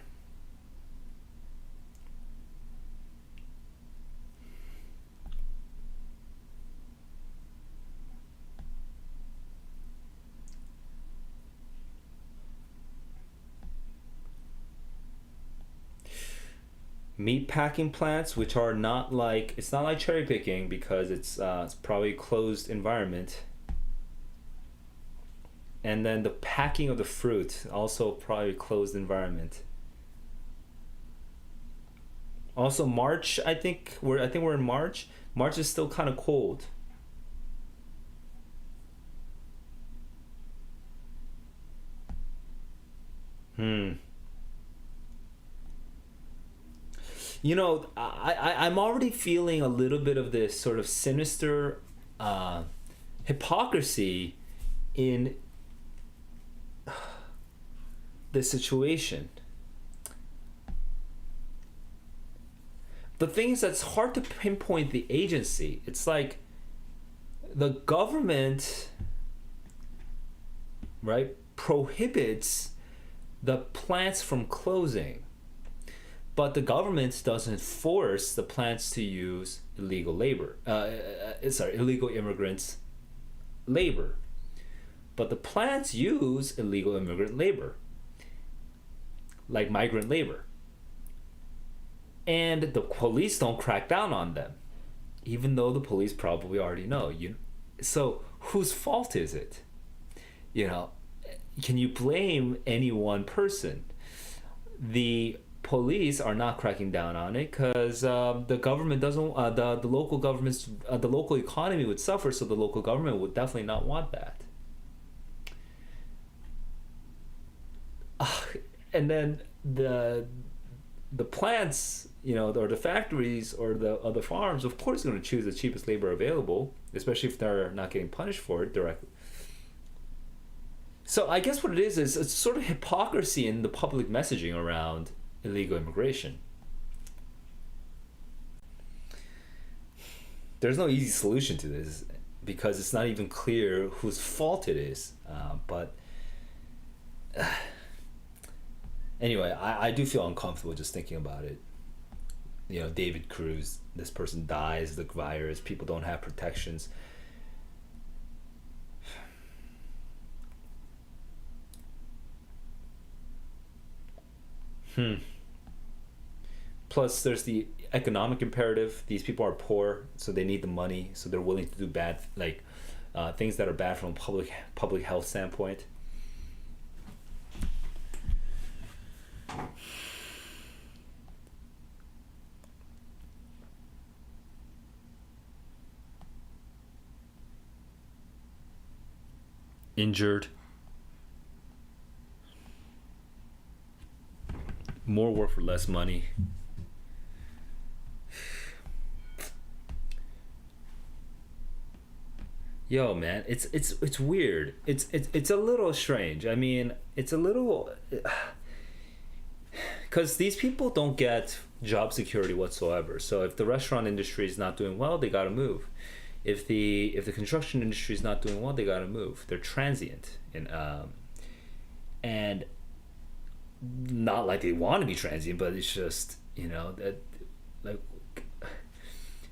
Meat packing plants, which are not like, it's not like cherry picking because it's probably a closed environment. And then the packing of the fruit, also probably a closed environment. Also March, I think we're in March. March is still kind of cold. I'm already feeling a little bit of this sort of sinister hypocrisy in this situation. The thing is, that's hard to pinpoint the agency. It's like the government, right, prohibits the plants from closing, but the government doesn't force the plants to use illegal immigrants' labor. But the plants use illegal immigrant labor, like migrant labor. And the police don't crack down on them, even though the police probably already know. So whose fault is it? Can you blame any one person? The police are not cracking down on it because the government doesn't. The local governments, the local economy would suffer. So the local government would definitely not want that. And then the plants, or the factories or the farms, of course, are going to choose the cheapest labor available, especially if they're not getting punished for it directly. So I guess what it is it's sort of hypocrisy in the public messaging around illegal immigration. There's no easy solution to this because it's not even clear whose fault it is. But anyway, I do feel uncomfortable just thinking about it. David Cruz, this person dies, the virus, people don't have protections. Plus, there's the economic imperative. These people are poor, so they need the money, so they're willing to do bad, things that are bad from a public health standpoint. Injured. More work for less money. Yo, man, it's weird. It's a little strange. I mean, it's a little, because these people don't get job security whatsoever. So if the restaurant industry is not doing well, they gotta move. if the construction industry is not doing well, they gotta move. They're transient, and not like they want to be transient, but it's just, that, like,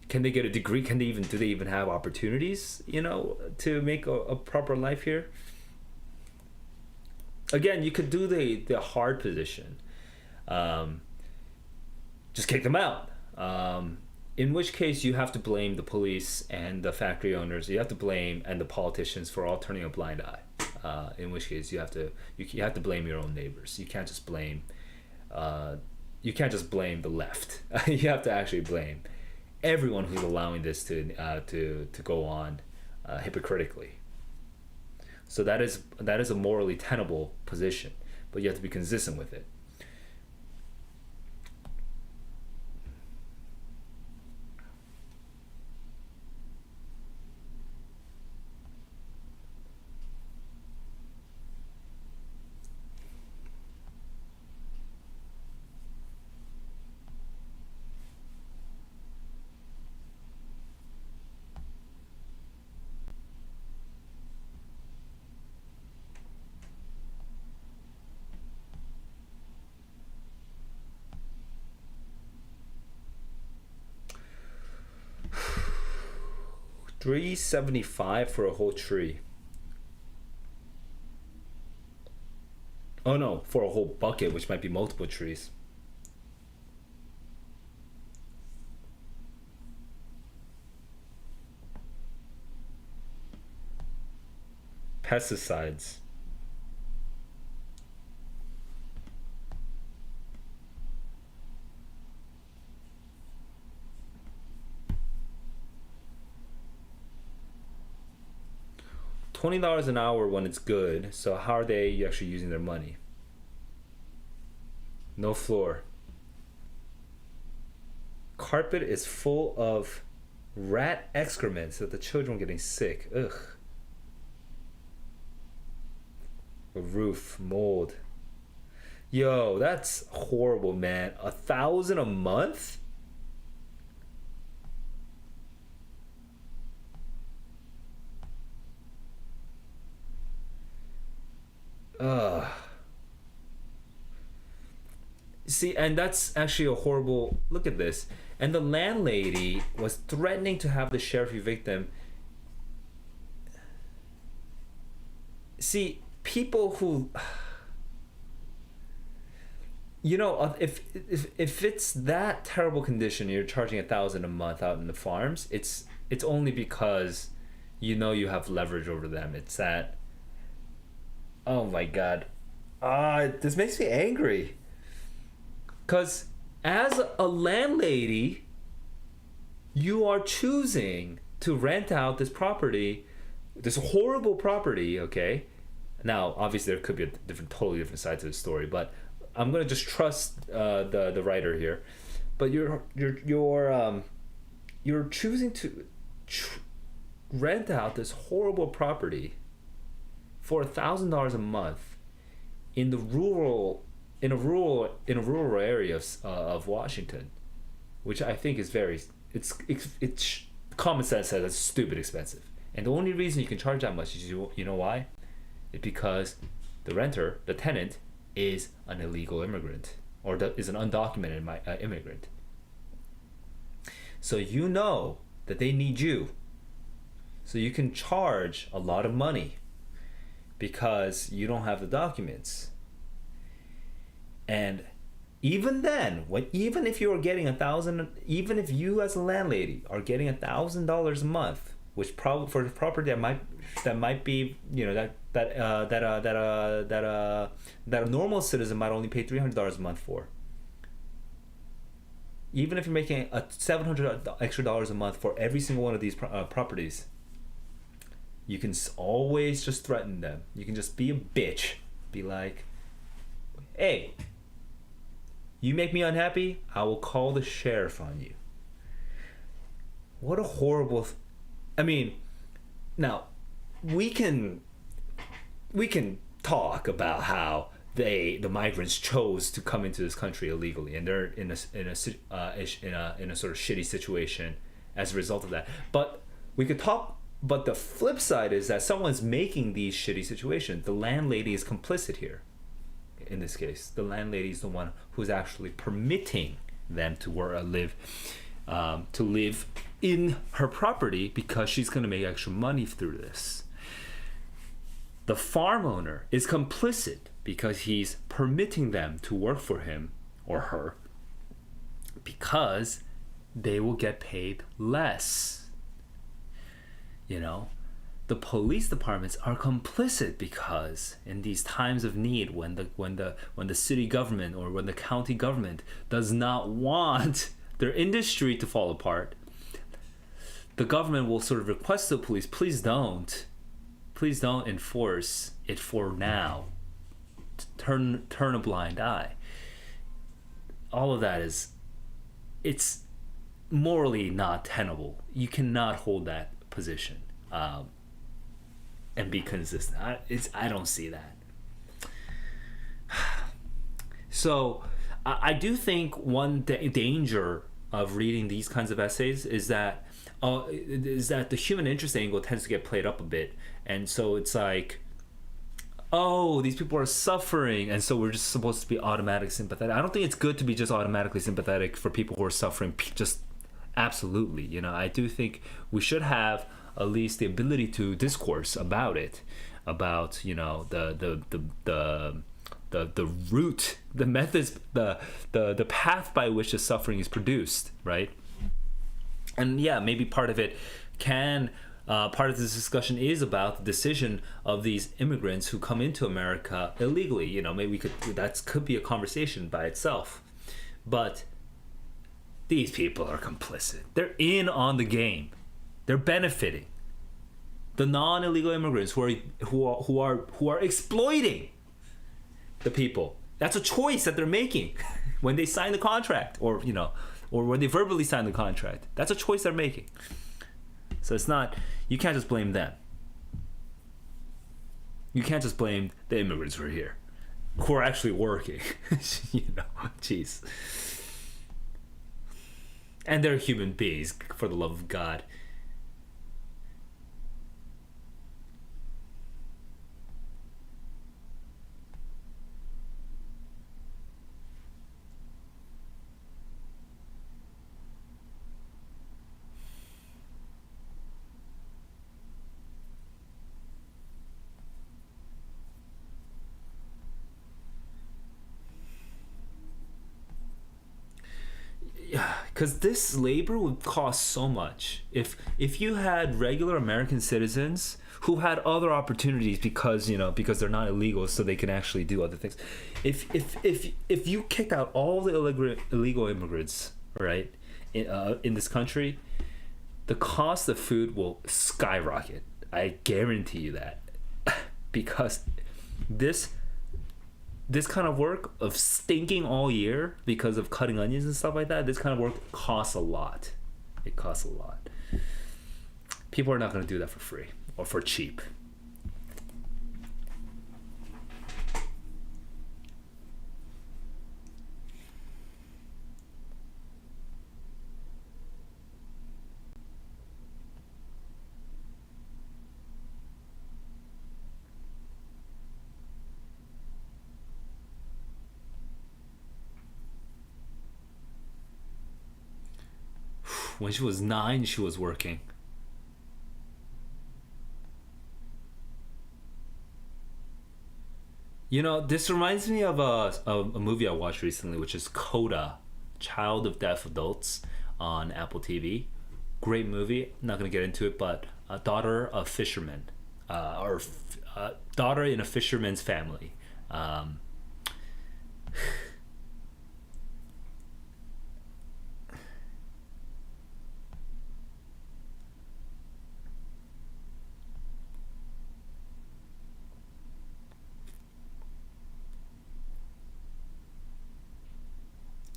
can they get a degree? Do they even have opportunities, to make a proper life here? Again, you could do the hard position, just kick them out. In which case, you have to blame the police and the factory owners. You have to blame and the politicians for all turning a blind eye. In which case, you have to blame your own neighbors. You can't just blame the left. You have to actually blame everyone who's allowing this to go on hypocritically. So that is a morally tenable position, but you have to be consistent with it. $375 for a whole tree. Oh no, for a whole bucket, which might be multiple trees. Pesticides. $20 an hour when it's good. So how are they actually using their money? No floor. Carpet is full of rat excrement so that the children are getting sick. Ugh. A roof, mold. Yo, that's horrible, man. $1,000 a month? See, and that's actually a horrible look at this. And the landlady was threatening to have the sheriff evict them. See, people who, if it's that terrible condition, you're charging $1,000 a month out in the farms. It's only because you have leverage over them. It's that. Oh my God. This makes me angry. Because as a landlady, you are choosing to rent out this property, this horrible property, okay? Now, obviously, there could be totally different side to the story, but I'm going to just trust the writer here. But you're choosing to rent out this horrible property for $1,000 a month in a rural area of Washington, which I think is it's common sense says it's stupid expensive. And the only reason you can charge that much is you know why? It's because the tenant, is an illegal immigrant or is an undocumented immigrant. So that they need you. So you can charge a lot of money because you don't have the documents. And even then, even if you are getting even if you as a landlady are getting $1,000 a month, which probably for the property that might be that a normal citizen might only pay $300 a month for. Even if you're making a $700 extra a month for every single one of these properties, you can always just threaten them. You can just be a bitch, be like, "Hey, you make me unhappy, I will call the sheriff on you." What a horrible... now, we can talk about how the migrants chose to come into this country illegally, and they're in a sort of shitty situation as a result of that. But we could talk, but the flip side is that someone's making these shitty situations. The landlady is complicit here. In this case, the landlady is the one who's actually permitting them to live in her property because she's going to make extra money through this. The farm owner is complicit because he's permitting them to work for him or her because they will get paid less. You know, the police departments are complicit because in these times of need, when the city government or when the county government does not want their industry to fall apart, the government will sort of request the police, please don't enforce it for now. Turn a blind eye. All of that it's morally not tenable. You cannot hold that position and be consistent. I don't see that. So I do think one danger of reading these kinds of essays is that the human interest angle tends to get played up a bit, and so it's like, oh, these people are suffering, and so we're just supposed to be automatically sympathetic. I don't think it's good to be just automatically sympathetic for people who are suffering. Just absolutely, you know, I do think we should have at least the ability to discourse about it, about, you know, the root, the methods, the path by which the suffering is produced, right? And yeah, maybe part of this discussion is about the decision of these immigrants who come into America illegally. You know, maybe that could be a conversation by itself. But these people are complicit. They're in on the game. They're benefiting. The non-illegal immigrants who are exploiting the people. That's a choice that they're making when they sign the contract, or when they verbally sign the contract. That's a choice they're making. So it's not, you can't just blame them. You can't just blame the immigrants who are here, who are actually working. You know, jeez. And they're human beings, for the love of God. Because this labor would cost so much. If you had regular American citizens who had other opportunities because they're not illegal, so they can actually do other things. If you kicked out all the illegal immigrants, right, in this country, the cost of food will skyrocket. I guarantee you that, because this kind of work of stinking all year because of cutting onions and stuff like that, this kind of work costs a lot. It costs a lot. People are not going to do that for free or for cheap. When she was 9, she was working. You know, this reminds me of a movie I watched recently, which is Coda, Child of Deaf Adults, on Apple TV. Great movie. I'm not going to get into it, but a daughter of fishermen, daughter in a fisherman's family.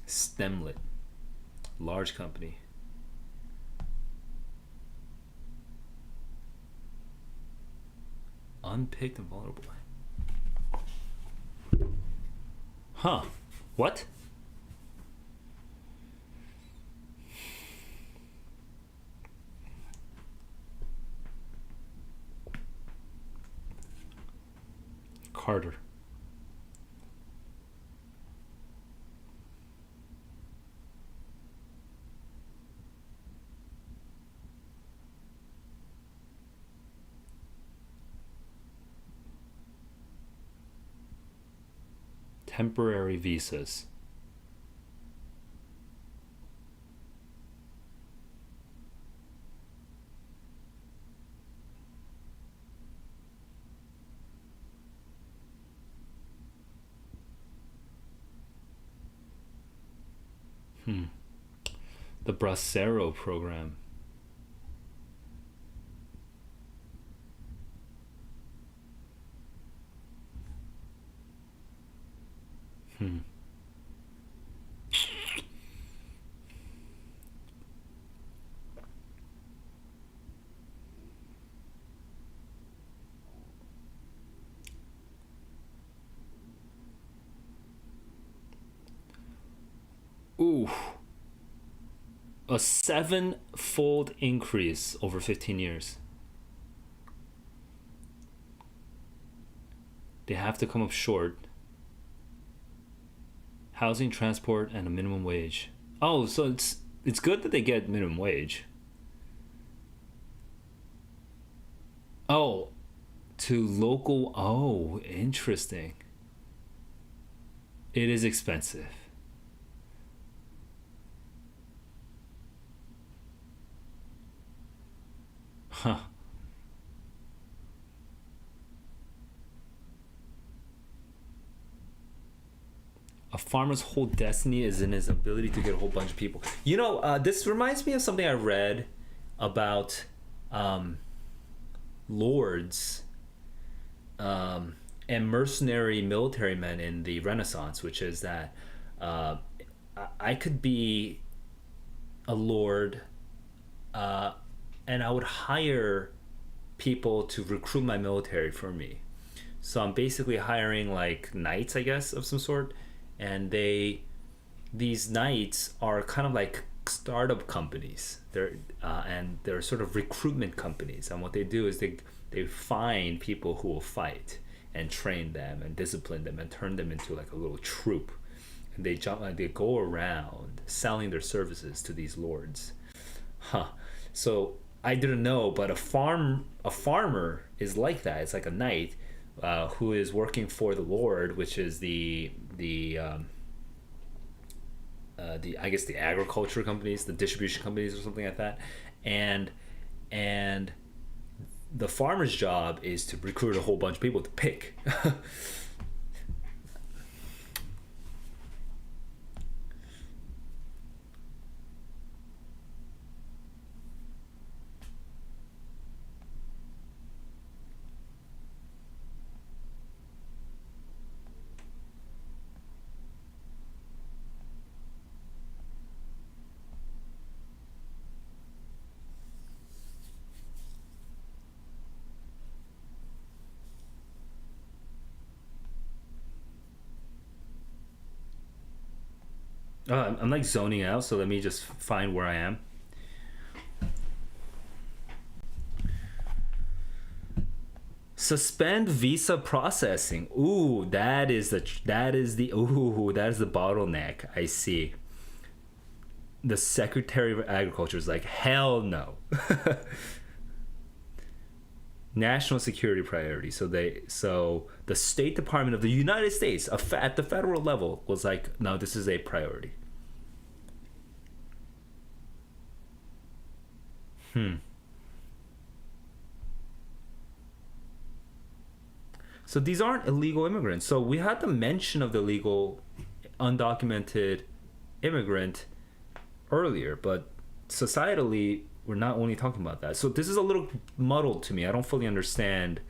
Stemlet, large company. Unpicked and vulnerable. Huh? What? harder. Temporary visas. The Bracero program. Ooh. A 7-fold increase over 15 years. They have to come up short. Housing, transport, and a minimum wage. Oh, so it's good that they get minimum wage. Oh, to local. Oh, interesting. It is expensive. Huh. A farmer's whole destiny is in his ability to get a whole bunch of people. You know, this reminds me of something I read about lords and mercenary military men in the Renaissance, which is that I could be a lord and I would hire people to recruit my military for me. So I'm basically hiring like knights, I guess, of some sort. And these knights are kind of like startup companies. They're sort of recruitment companies. And what they do is they find people who will fight and train them and discipline them and turn them into like a little troop. And they go around selling their services to these lords. So I didn't know, but a farmer is like that. It's like a knight who is working for the lord, which is the I guess the agriculture companies, the distribution companies, or something like that, and the farmer's job is to recruit a whole bunch of people to pick. I'm like zoning out, so let me just find where I am. Suspend visa processing. Ooh, that is the bottleneck. I see. The Secretary of Agriculture is like, hell no. National security priority. So the State Department of the United States at the federal level was like, no, this is a priority. So these aren't illegal immigrants. So we had the mention of the legal undocumented immigrant earlier, but societally we're not only talking about that. So this is a little muddled to me. I don't fully understand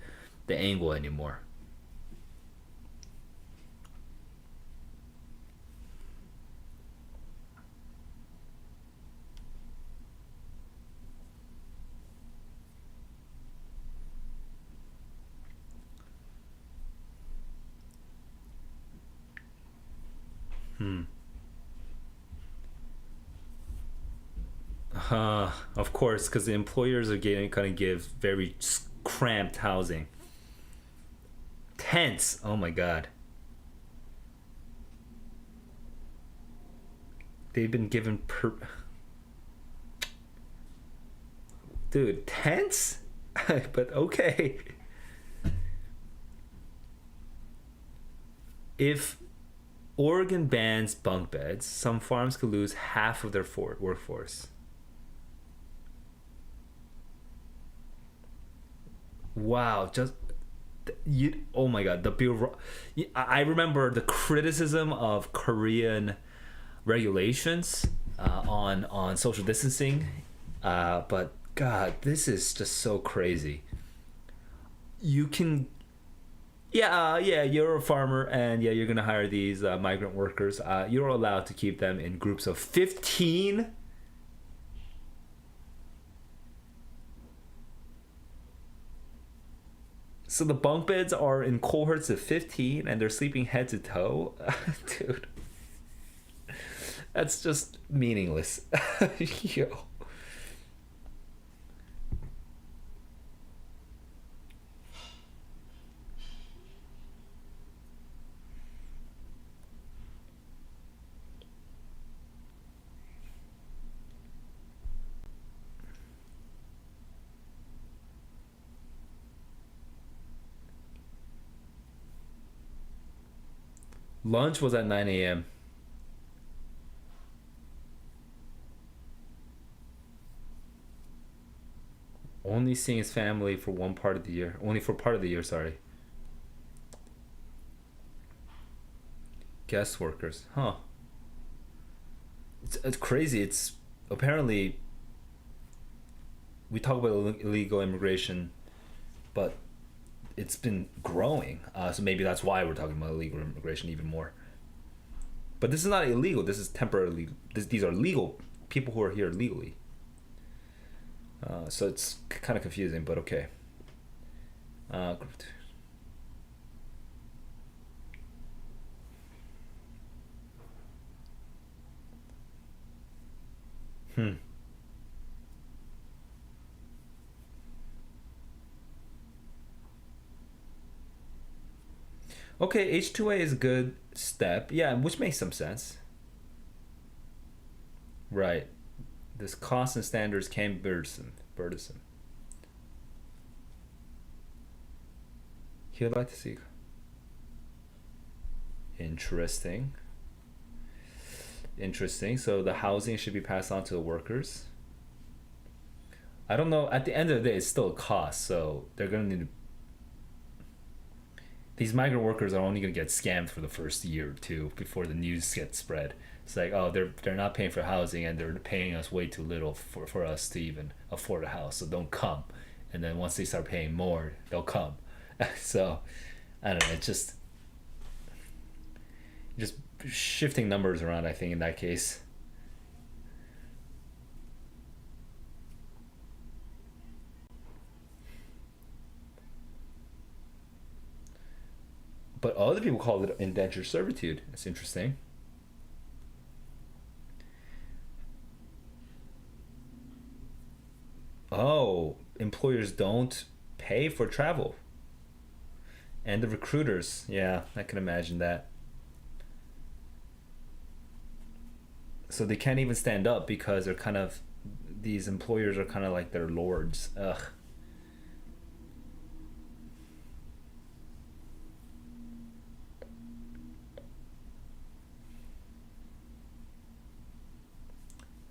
the angle anymore. Of course, because the employers are going to give very cramped housing. Tents. Oh my god. They've been given Dude, tents? But okay. If Oregon bans bunk beds, some farms could lose half of their workforce. Wow, just you. Oh my God, the bureau. I remember the criticism of Korean regulations on social distancing, but God, this is just so crazy. You can, yeah, you're a farmer, and yeah, you're gonna hire these migrant workers. You're allowed to keep them in groups of 15. So the bunk beds are in cohorts of 15, and they're sleeping head to toe. Dude, that's just meaningless. Yo. Lunch was at 9 a.m. Only seeing his family for one part of the year. Only for part of the year, sorry. Guest workers. Huh. It's crazy. It's apparently, we talk about illegal immigration, but it's been growing. So maybe that's why we're talking about illegal immigration even more. But this is not illegal. This is temporarily. These are legal people who are here legally. So it's kind of confusing, but okay. Okay, H2A is a good step. Yeah, which makes some sense. Right. This cost and standards can be burdensome. He would like to see. Interesting. So the housing should be passed on to the workers. I don't know. At the end of the day, it's still a cost, so they're gonna need to. These migrant workers are only gonna get scammed for the first year or two before the news gets spread. It's like, oh, they're not paying for housing, and they're paying us way too little for us to even afford a house, so don't come. And then once they start paying more, they'll come. So I don't know, it's just shifting numbers around, I think, in that case. But other people call it indentured servitude. It's interesting. Oh, employers don't pay for travel. And the recruiters, yeah, I can imagine that. So they can't even stand up because they're kind of, these employers are kind of like their lords. Ugh.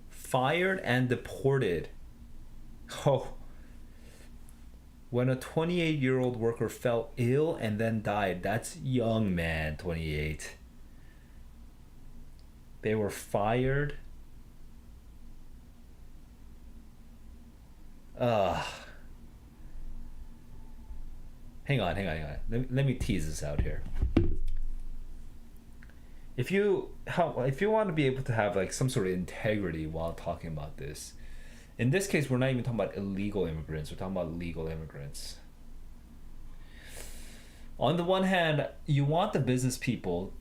Fired and deported. Oh. When a 28-year-old worker fell ill and then died. That's young, man, 28. They were fired. Hang on. Let me tease this out here. If you want to be able to have like some sort of integrity while talking about this, in this case, we're not even talking about illegal immigrants. We're talking about legal immigrants. On the one hand, you want the business people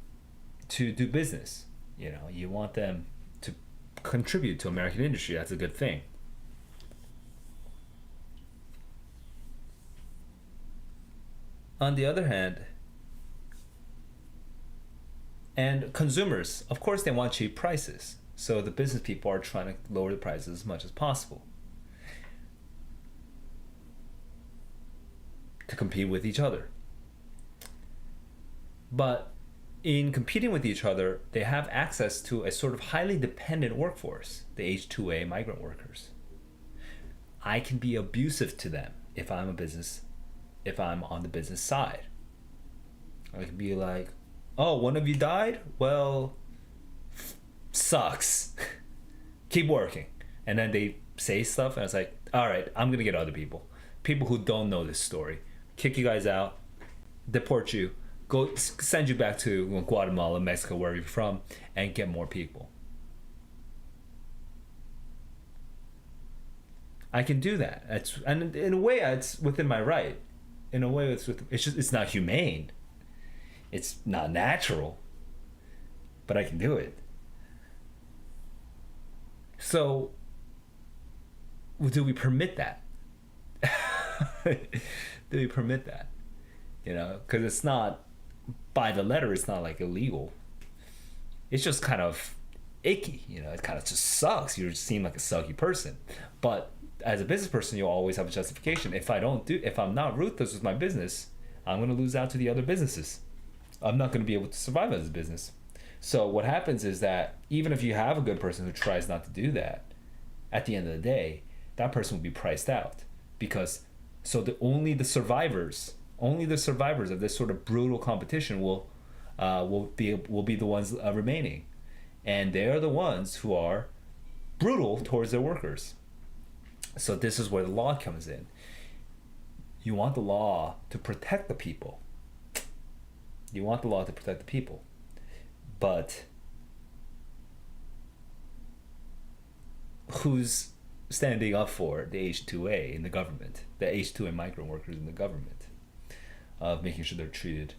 to do business. You know, you want them to contribute to American industry. That's a good thing. On the other hand, And consumers, of course, they want cheap prices. So the business people are trying to lower the prices as much as possible to compete with each other. But in competing with each other, they have access to a sort of highly dependent workforce, the H-2A migrant workers. I can be abusive to them if I'm on the business side. I can be like, oh, one of you died? Well, sucks. Keep working. And then they say stuff, and it's like, all right, I'm going to get other people who don't know this story, kick you guys out, deport you, go send you back to Guatemala, Mexico, wherever you're from, and get more people. I can do that. And in a way, it's within my right. In a way, it's not humane. It's not natural. But I can do it. So, do we permit that? Do we permit that? You know, because it's not, by the letter, it's not like illegal. It's just kind of icky, you know, it kind of just sucks. You seem like a sucky person. But as a business person, you'll always have a justification. If I'm not ruthless with my business, I'm going to lose out to the other businesses. I'm not going to be able to survive as a business. So what happens is that even if you have a good person who tries not to do that, at the end of the day, that person will be priced out. Because only the survivors of this sort of brutal competition will be the ones remaining, and they are the ones who are brutal towards their workers. So this is where the law comes in. You want the law to protect the people. But who's standing up for the H-2A in the government, the H-2A migrant workers in the government, of making sure they're treated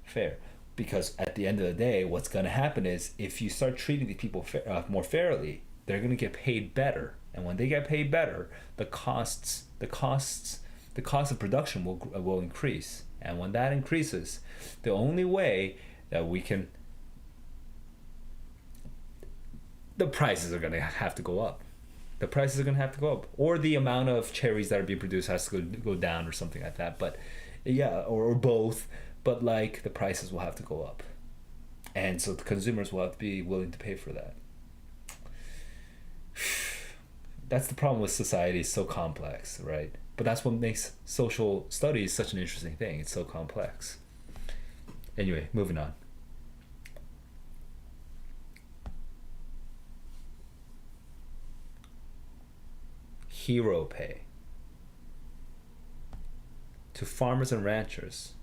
fair? Because at the end of the day, what's going to happen is if you start treating the people more fairly, they're going to get paid better. And when they get paid better, the costs of production will increase. And when that increases, the only way that the prices are going to have to go up. Or the amount of cherries that are being produced has to go down or something like that. But yeah, or both. But like the prices will have to go up. And so the consumers will have to be willing to pay for that. That's the problem with society. It's so complex, right? But that's what makes social studies such an interesting thing. It's so complex. Anyway, moving on. Hero pay to farmers and ranchers.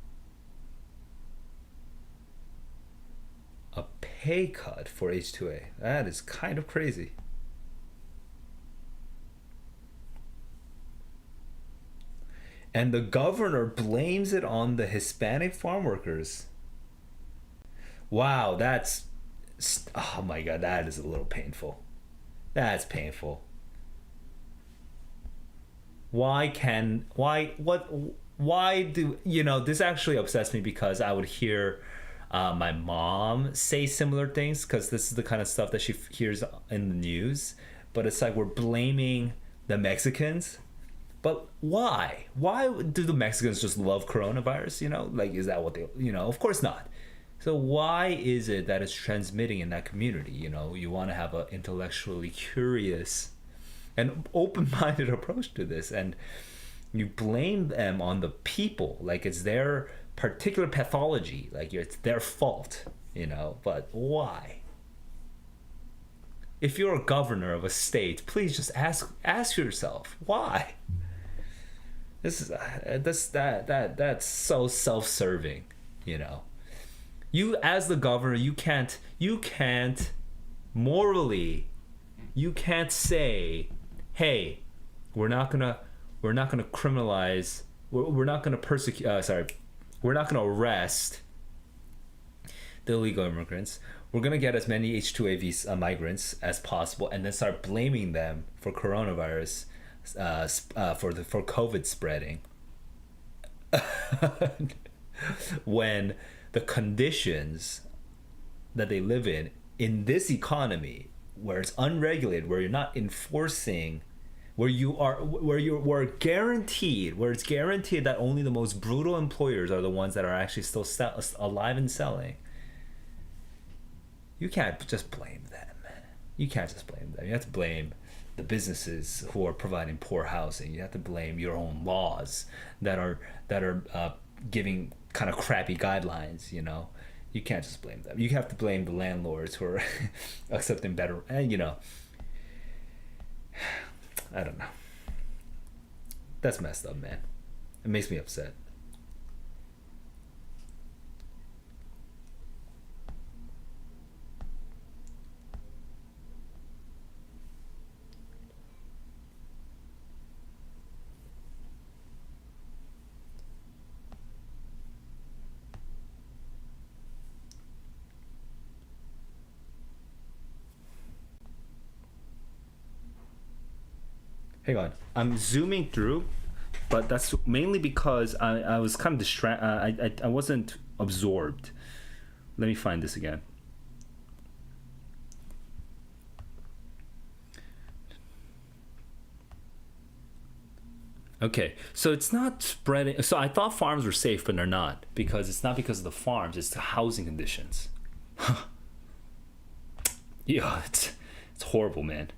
A pay cut for H-2A. That is kind of crazy. And the governor blames it on the Hispanic farm workers. Wow, oh my God, that is a little painful. That's painful. Why do, this actually upsets me because I would hear my mom say similar things, because this is the kind of stuff that she hears in the news. But it's like we're blaming the Mexicans. But why? Why do the Mexicans just love coronavirus? Like, is that what they, of course not. So why is it that it's transmitting in that community? You want to have an intellectually curious and open-minded approach to this, and you blame them on the people like it's their particular pathology, like it's their fault, but why? If you're a governor of a state, please just ask yourself why. That's so self-serving, You as the governor, you can't morally, you can't say, hey, we're not gonna criminalize, we're not gonna persecute, we're not gonna arrest the illegal immigrants. We're gonna get as many H-2A visa migrants as possible, and then start blaming them for coronavirus, for COVID spreading. When the conditions that they live in this economy where it's unregulated, where you're not enforcing, where where it's guaranteed that only the most brutal employers are the ones that are actually still alive and selling. You can't just blame them. You can't just blame them. You have to blame the businesses who are providing poor housing. You have to blame your own laws that are giving kind of crappy guidelines. You can't just blame them. You have to blame the landlords who are accepting better. And I don't know. That's messed up, man. It makes me upset. Hang on, I'm zooming through, but that's mainly because I was kind of distracted. I wasn't absorbed. Let me find this again. Okay, so it's not spreading. So I thought farms were safe, but they're not, because it's not because of the farms, it's the housing conditions. Yeah, it's horrible, man.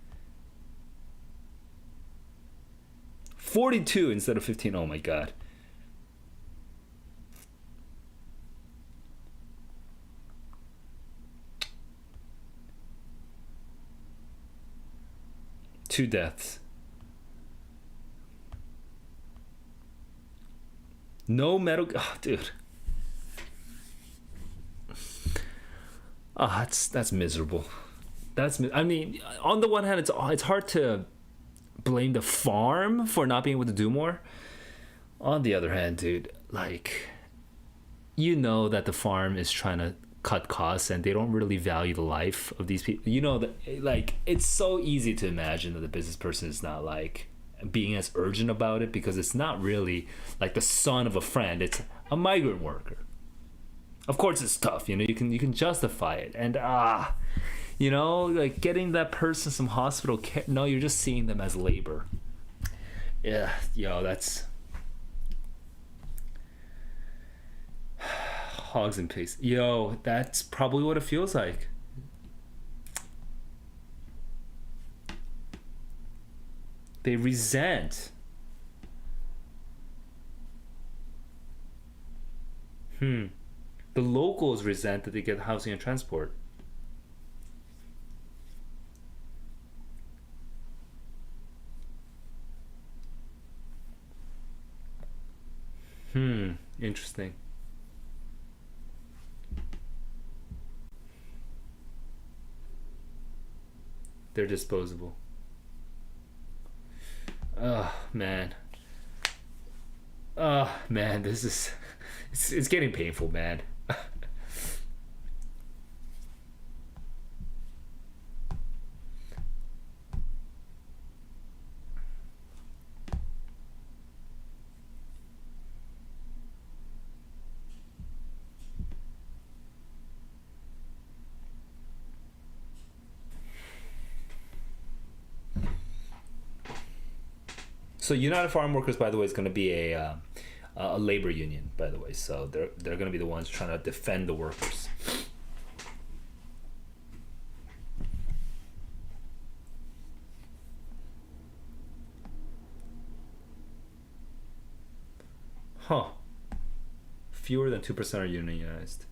42 instead of 15. Oh my god. Two deaths. No medical. Oh, dude. Oh, that's miserable. I mean, on the one hand, it's hard to blame the farm for not being able to do more. On the other hand, dude, like, that the farm is trying to cut costs and they don't really value the life of these people. That, like, it's so easy to imagine that the business person is not like being as urgent about it, because it's not really like the son of a friend. It's a migrant worker. Of course it's tough, you can justify it, and like getting that person some hospital care. No, you're just seeing them as labor. Yeah, that's hogs and pigs. That's probably what it feels like. They resent. The locals resent that they get housing and transport. Interesting. They're disposable. Oh man, this is it's getting painful, man. So United Farm Workers, by the way, is going to be a labor union, by the way. So they're going to be the ones trying to defend the workers. Huh. Fewer than 2% are unionized.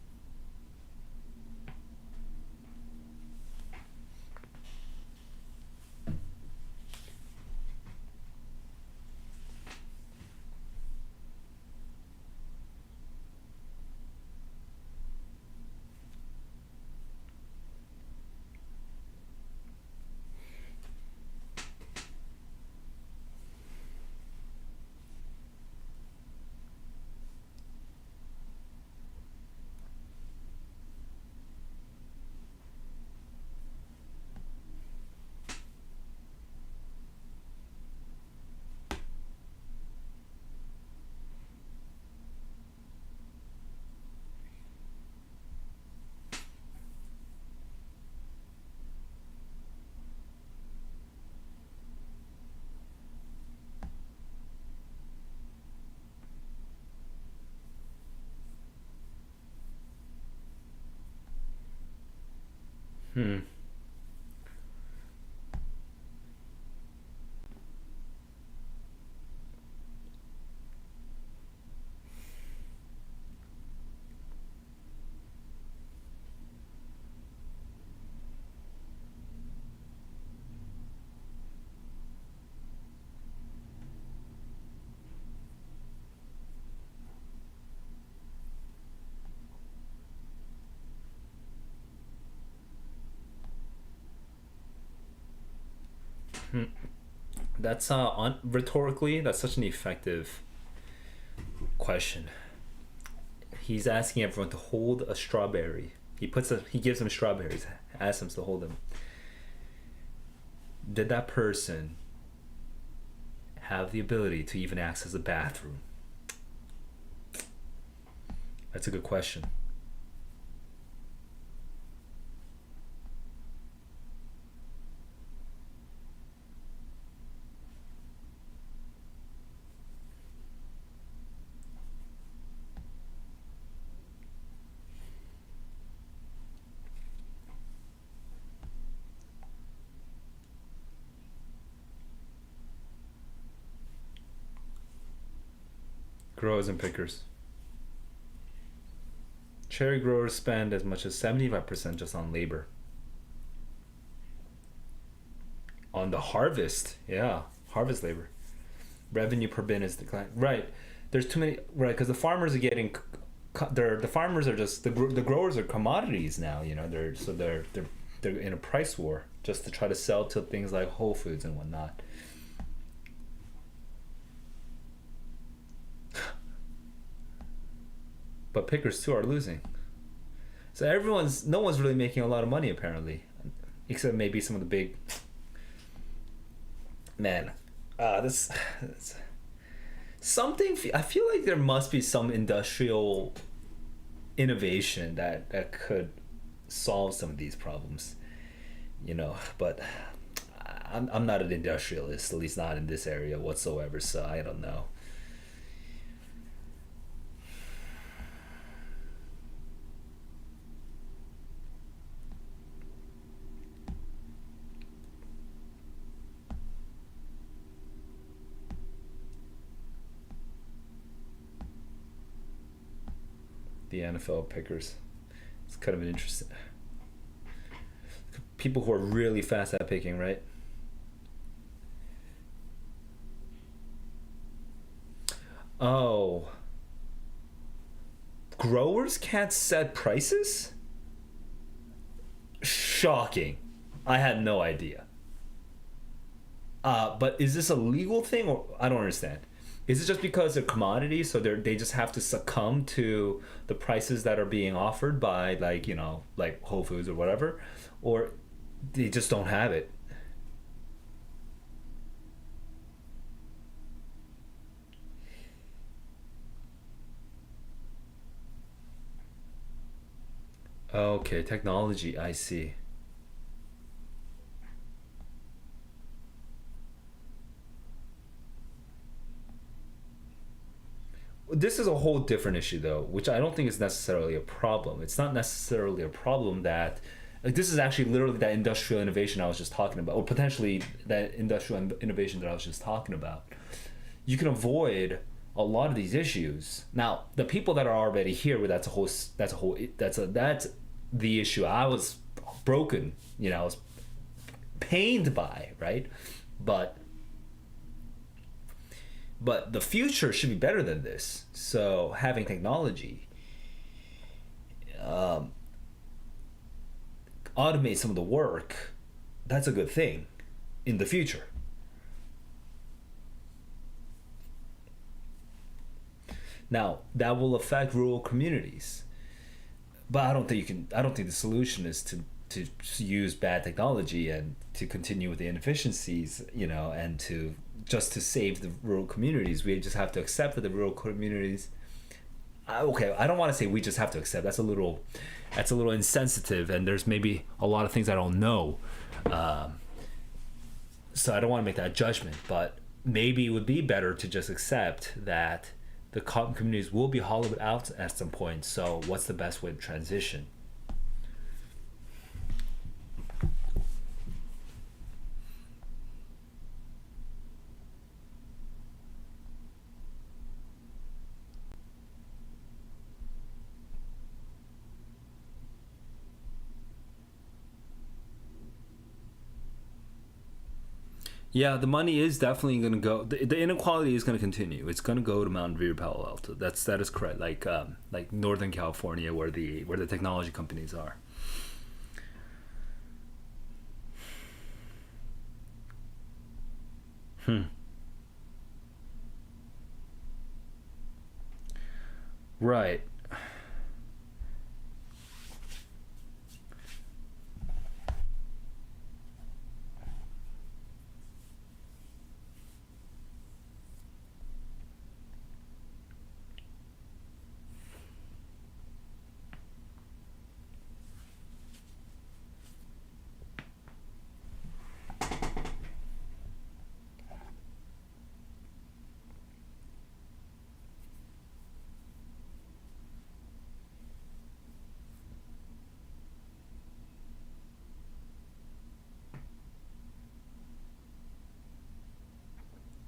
That's rhetorically, that's such an effective question. He's asking everyone to hold a strawberry. He gives them strawberries, asks them to hold them. Did that person have the ability to even access the bathroom? That's a good question. Growers and pickers. Cherry growers spend as much as 75% just on labor. On the harvest, yeah, harvest labor. Revenue per bin is declining. Right, there's too many. Right, because the farmers are getting, the farmers are just the growers are commodities now. You know, they're in a price war just to try to sell to things like Whole Foods and whatnot. But pickers too are losing. So no one's really making a lot of money apparently, except maybe some of the big. Man, this something. I feel like there must be some industrial innovation that could solve some of these problems, you know. But I'm not an industrialist, at least not in this area whatsoever. So I don't know. The NFL pickers. It's kind of an interesting. People who are really fast at picking, right? Oh. Growers can't set prices? Shocking. I had no idea. But is this a legal thing, or I don't understand? Is it just because they're commodities, so they just have to succumb to the prices that are being offered by, like, you know, like Whole Foods or whatever, or they just don't have it? Okay, technology, I see. This is a whole different issue though, which I don't think is necessarily a problem. It's not necessarily a problem that, like, this is actually literally that industrial innovation I was just talking about, or potentially that industrial innovation that I was just talking about. You can avoid a lot of these issues. Now, the people that are already here, well, that's the issue I was broken, you know, I was pained by, right? But the future should be better than this. So having technology automate some of the work, that's a good thing in the future. Now, that will affect rural communities. But I don't think the solution is to use bad technology and to continue with the inefficiencies, you know, and to save the rural communities. We just have to accept that the rural communities. Okay, I don't want to say we just have to accept. That's a little insensitive, and there's maybe a lot of things I don't know. So I don't want to make that judgment, but maybe it would be better to just accept that the communities will be hollowed out at some point. So what's the best way to transition? Yeah, the money is definitely going to go. The inequality is going to continue. It's going to go to Mountain View, Palo Alto. That is correct. Like Northern California, where the technology companies are. Right.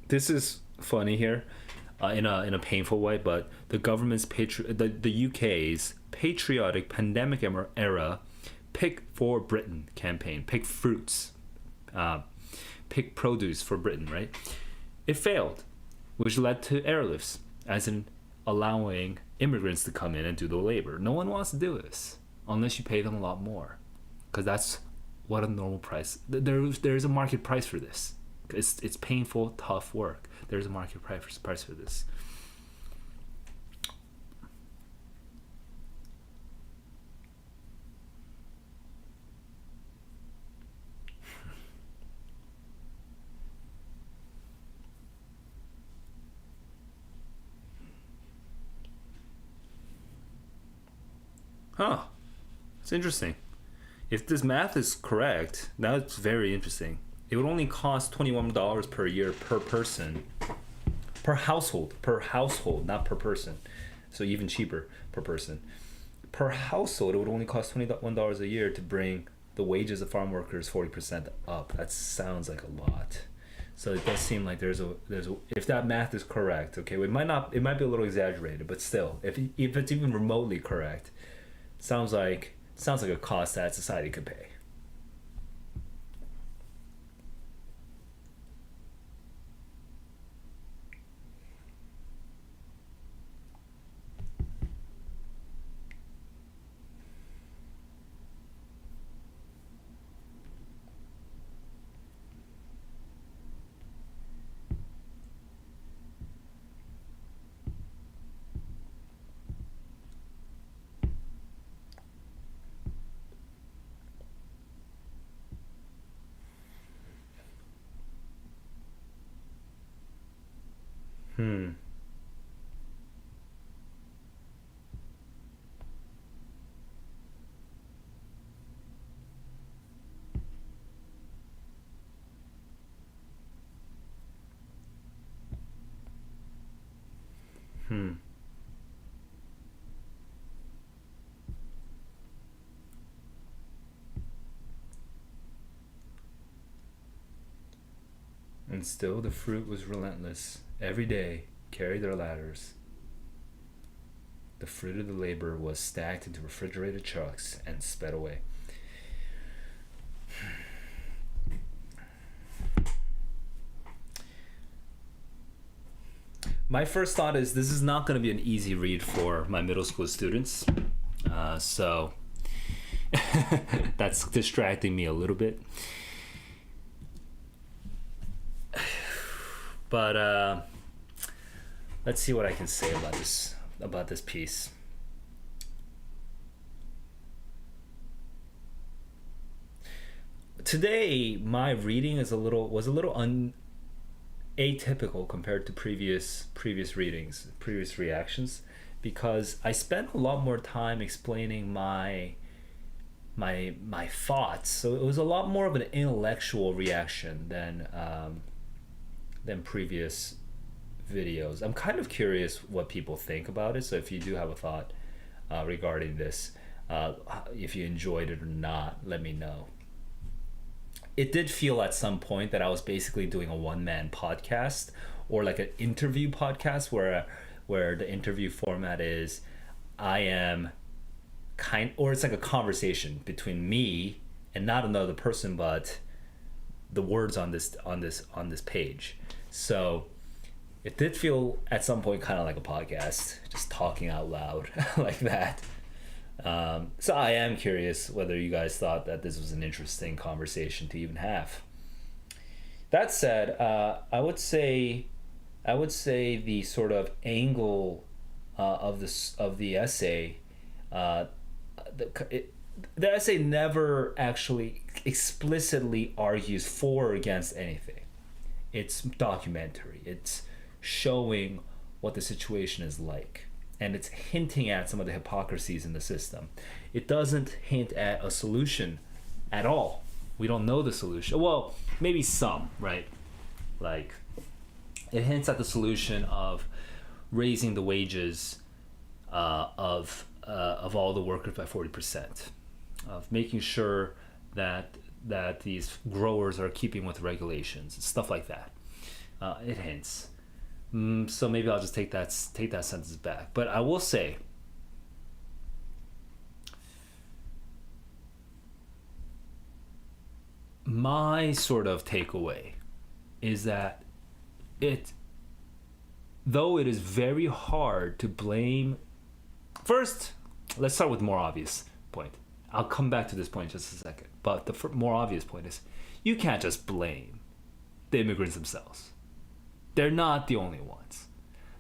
This is funny here, in a painful way, but the government's the UK's patriotic pandemic era pick for Britain campaign, pick fruits, pick produce for Britain, right? It failed, which led to airlifts, as in allowing immigrants to come in and do the labor. No one wants to do this unless you pay them a lot more, because that's what a normal price. There's a market price for this. It's painful, tough work. There's a market price for this. Huh. It's interesting. If this math is correct, that's very interesting. It would only cost $21 per year per person, per household, not per person. So even cheaper per person. Per household, it would only cost $21 a year to bring the wages of farm workers 40% up. That sounds like a lot. So it does seem like there's a if that math is correct, okay, it might be a little exaggerated, but still, if it's even remotely correct, sounds like a cost that society could pay. Hmm. Hmm. And still the fruit was relentless. Every day, carried their ladders. The fruit of the labor was stacked into refrigerated trucks and sped away. My first thought is this is not going to be an easy read for my middle school students. So that's distracting me a little bit. But let's see what I can say about this piece. Today, my reading was a little atypical compared to previous readings, previous reactions, because I spent a lot more time explaining my thoughts. So it was a lot more of an intellectual reaction than previous videos. I'm kind of curious what people think about it. So if you do have a thought regarding this, if you enjoyed it or not, let me know. It did feel at some point that I was basically doing a one-man podcast, or like an interview podcast where the interview format is or it's like a conversation between me and not another person, but the words on this page. So it did feel at some point kind of like a podcast, just talking out loud like that. So I am curious whether you guys thought that this was an interesting conversation to even have. That said, I would say the sort of angle of the essay, the essay never actually explicitly argues for or against anything. It's documentary. It's showing what the situation is like, and it's hinting at some of the hypocrisies in the system. It doesn't hint at a solution at all. We don't know the solution. Well, maybe some, right? Like, it hints at the solution of raising the wages of all the workers by 40%, of making sure that these growers are keeping with regulations, stuff like that. It hints. So maybe I'll just take that sentence back. But I will say, my sort of takeaway is that though it is very hard to blame. First, let's start with the more obvious point. I'll come back to this point in just a second. But the more obvious point is, you can't just blame the immigrants themselves. They're not the only ones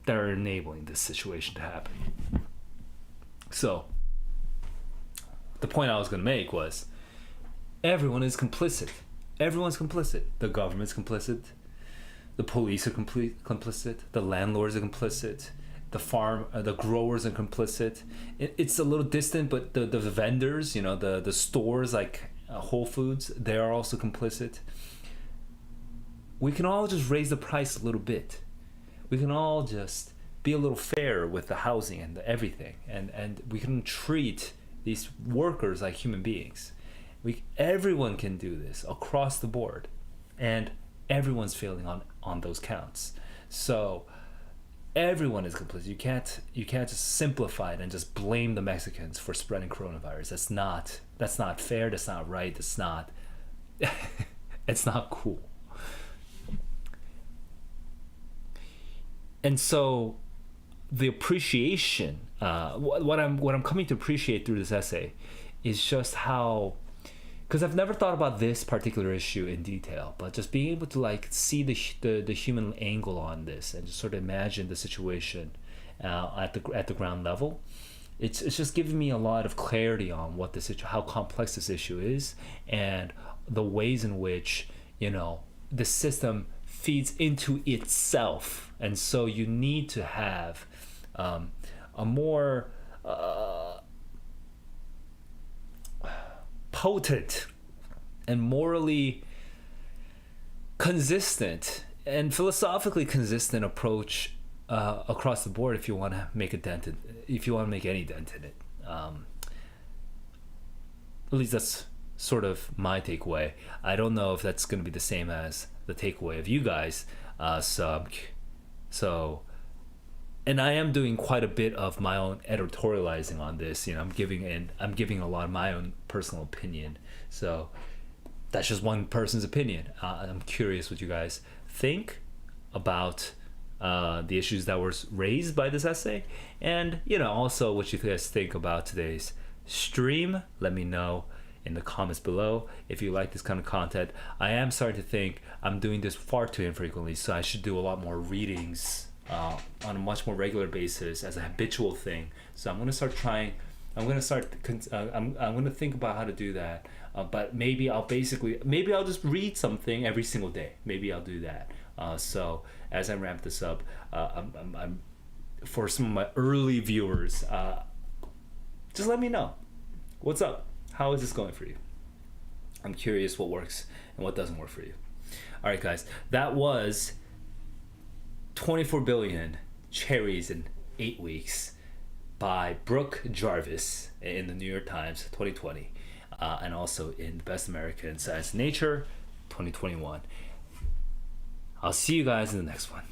that are enabling this situation to happen. So, the point I was going to make was, everyone is complicit. Everyone's complicit. The government's complicit. The police are complicit. The landlords are complicit. The growers are complicit. It's a little distant, but the vendors, the stores like Whole Foods, they are also complicit. We can all just raise the price a little bit. We can all just be a little fair with the housing and everything, and we can treat these workers like human beings. Everyone can do this across the board, and everyone's failing on those counts. So everyone is complicit. You can't just simplify it and just blame the Mexicans for spreading coronavirus. That's not fair. That's not right. That's not it's not cool. And so the appreciation, what I'm coming to appreciate through this essay is just how, because I've never thought about this particular issue in detail, but just being able to like see the human angle on this and just sort of imagine the situation at the ground level, it's just giving me a lot of clarity on how complex this issue is, and the ways in which the system feeds into itself. And so you need to have a more potent and morally consistent and philosophically consistent approach across the board if you want to make any dent in it. At least that's sort of my takeaway. I don't know if that's going to be the same as the takeaway of you guys. So, and I am doing quite a bit of my own editorializing on this. I'm giving a lot of my own personal opinion. So that's just one person's opinion. I'm curious what you guys think about the issues that were raised by this essay, and also what you guys think about today's stream. Let me know in the comments below if you like this kind of content. I am starting to think I'm doing this far too infrequently, so I should do a lot more readings on a much more regular basis as a habitual thing. So I'm going to start trying. I'm going to think about how to do that. But maybe I'll just read something every single day. Maybe I'll do that. So as I ramp this up, I'm for some of my early viewers, just let me know what's up. How is this going for you? I'm curious what works and what doesn't work for you. All right, guys, that was 24 billion cherries in 8 weeks by Brooke Jarvis in the New York Times 2020, and also in the Best American Science and Nature 2021. I'll see you guys in the next one.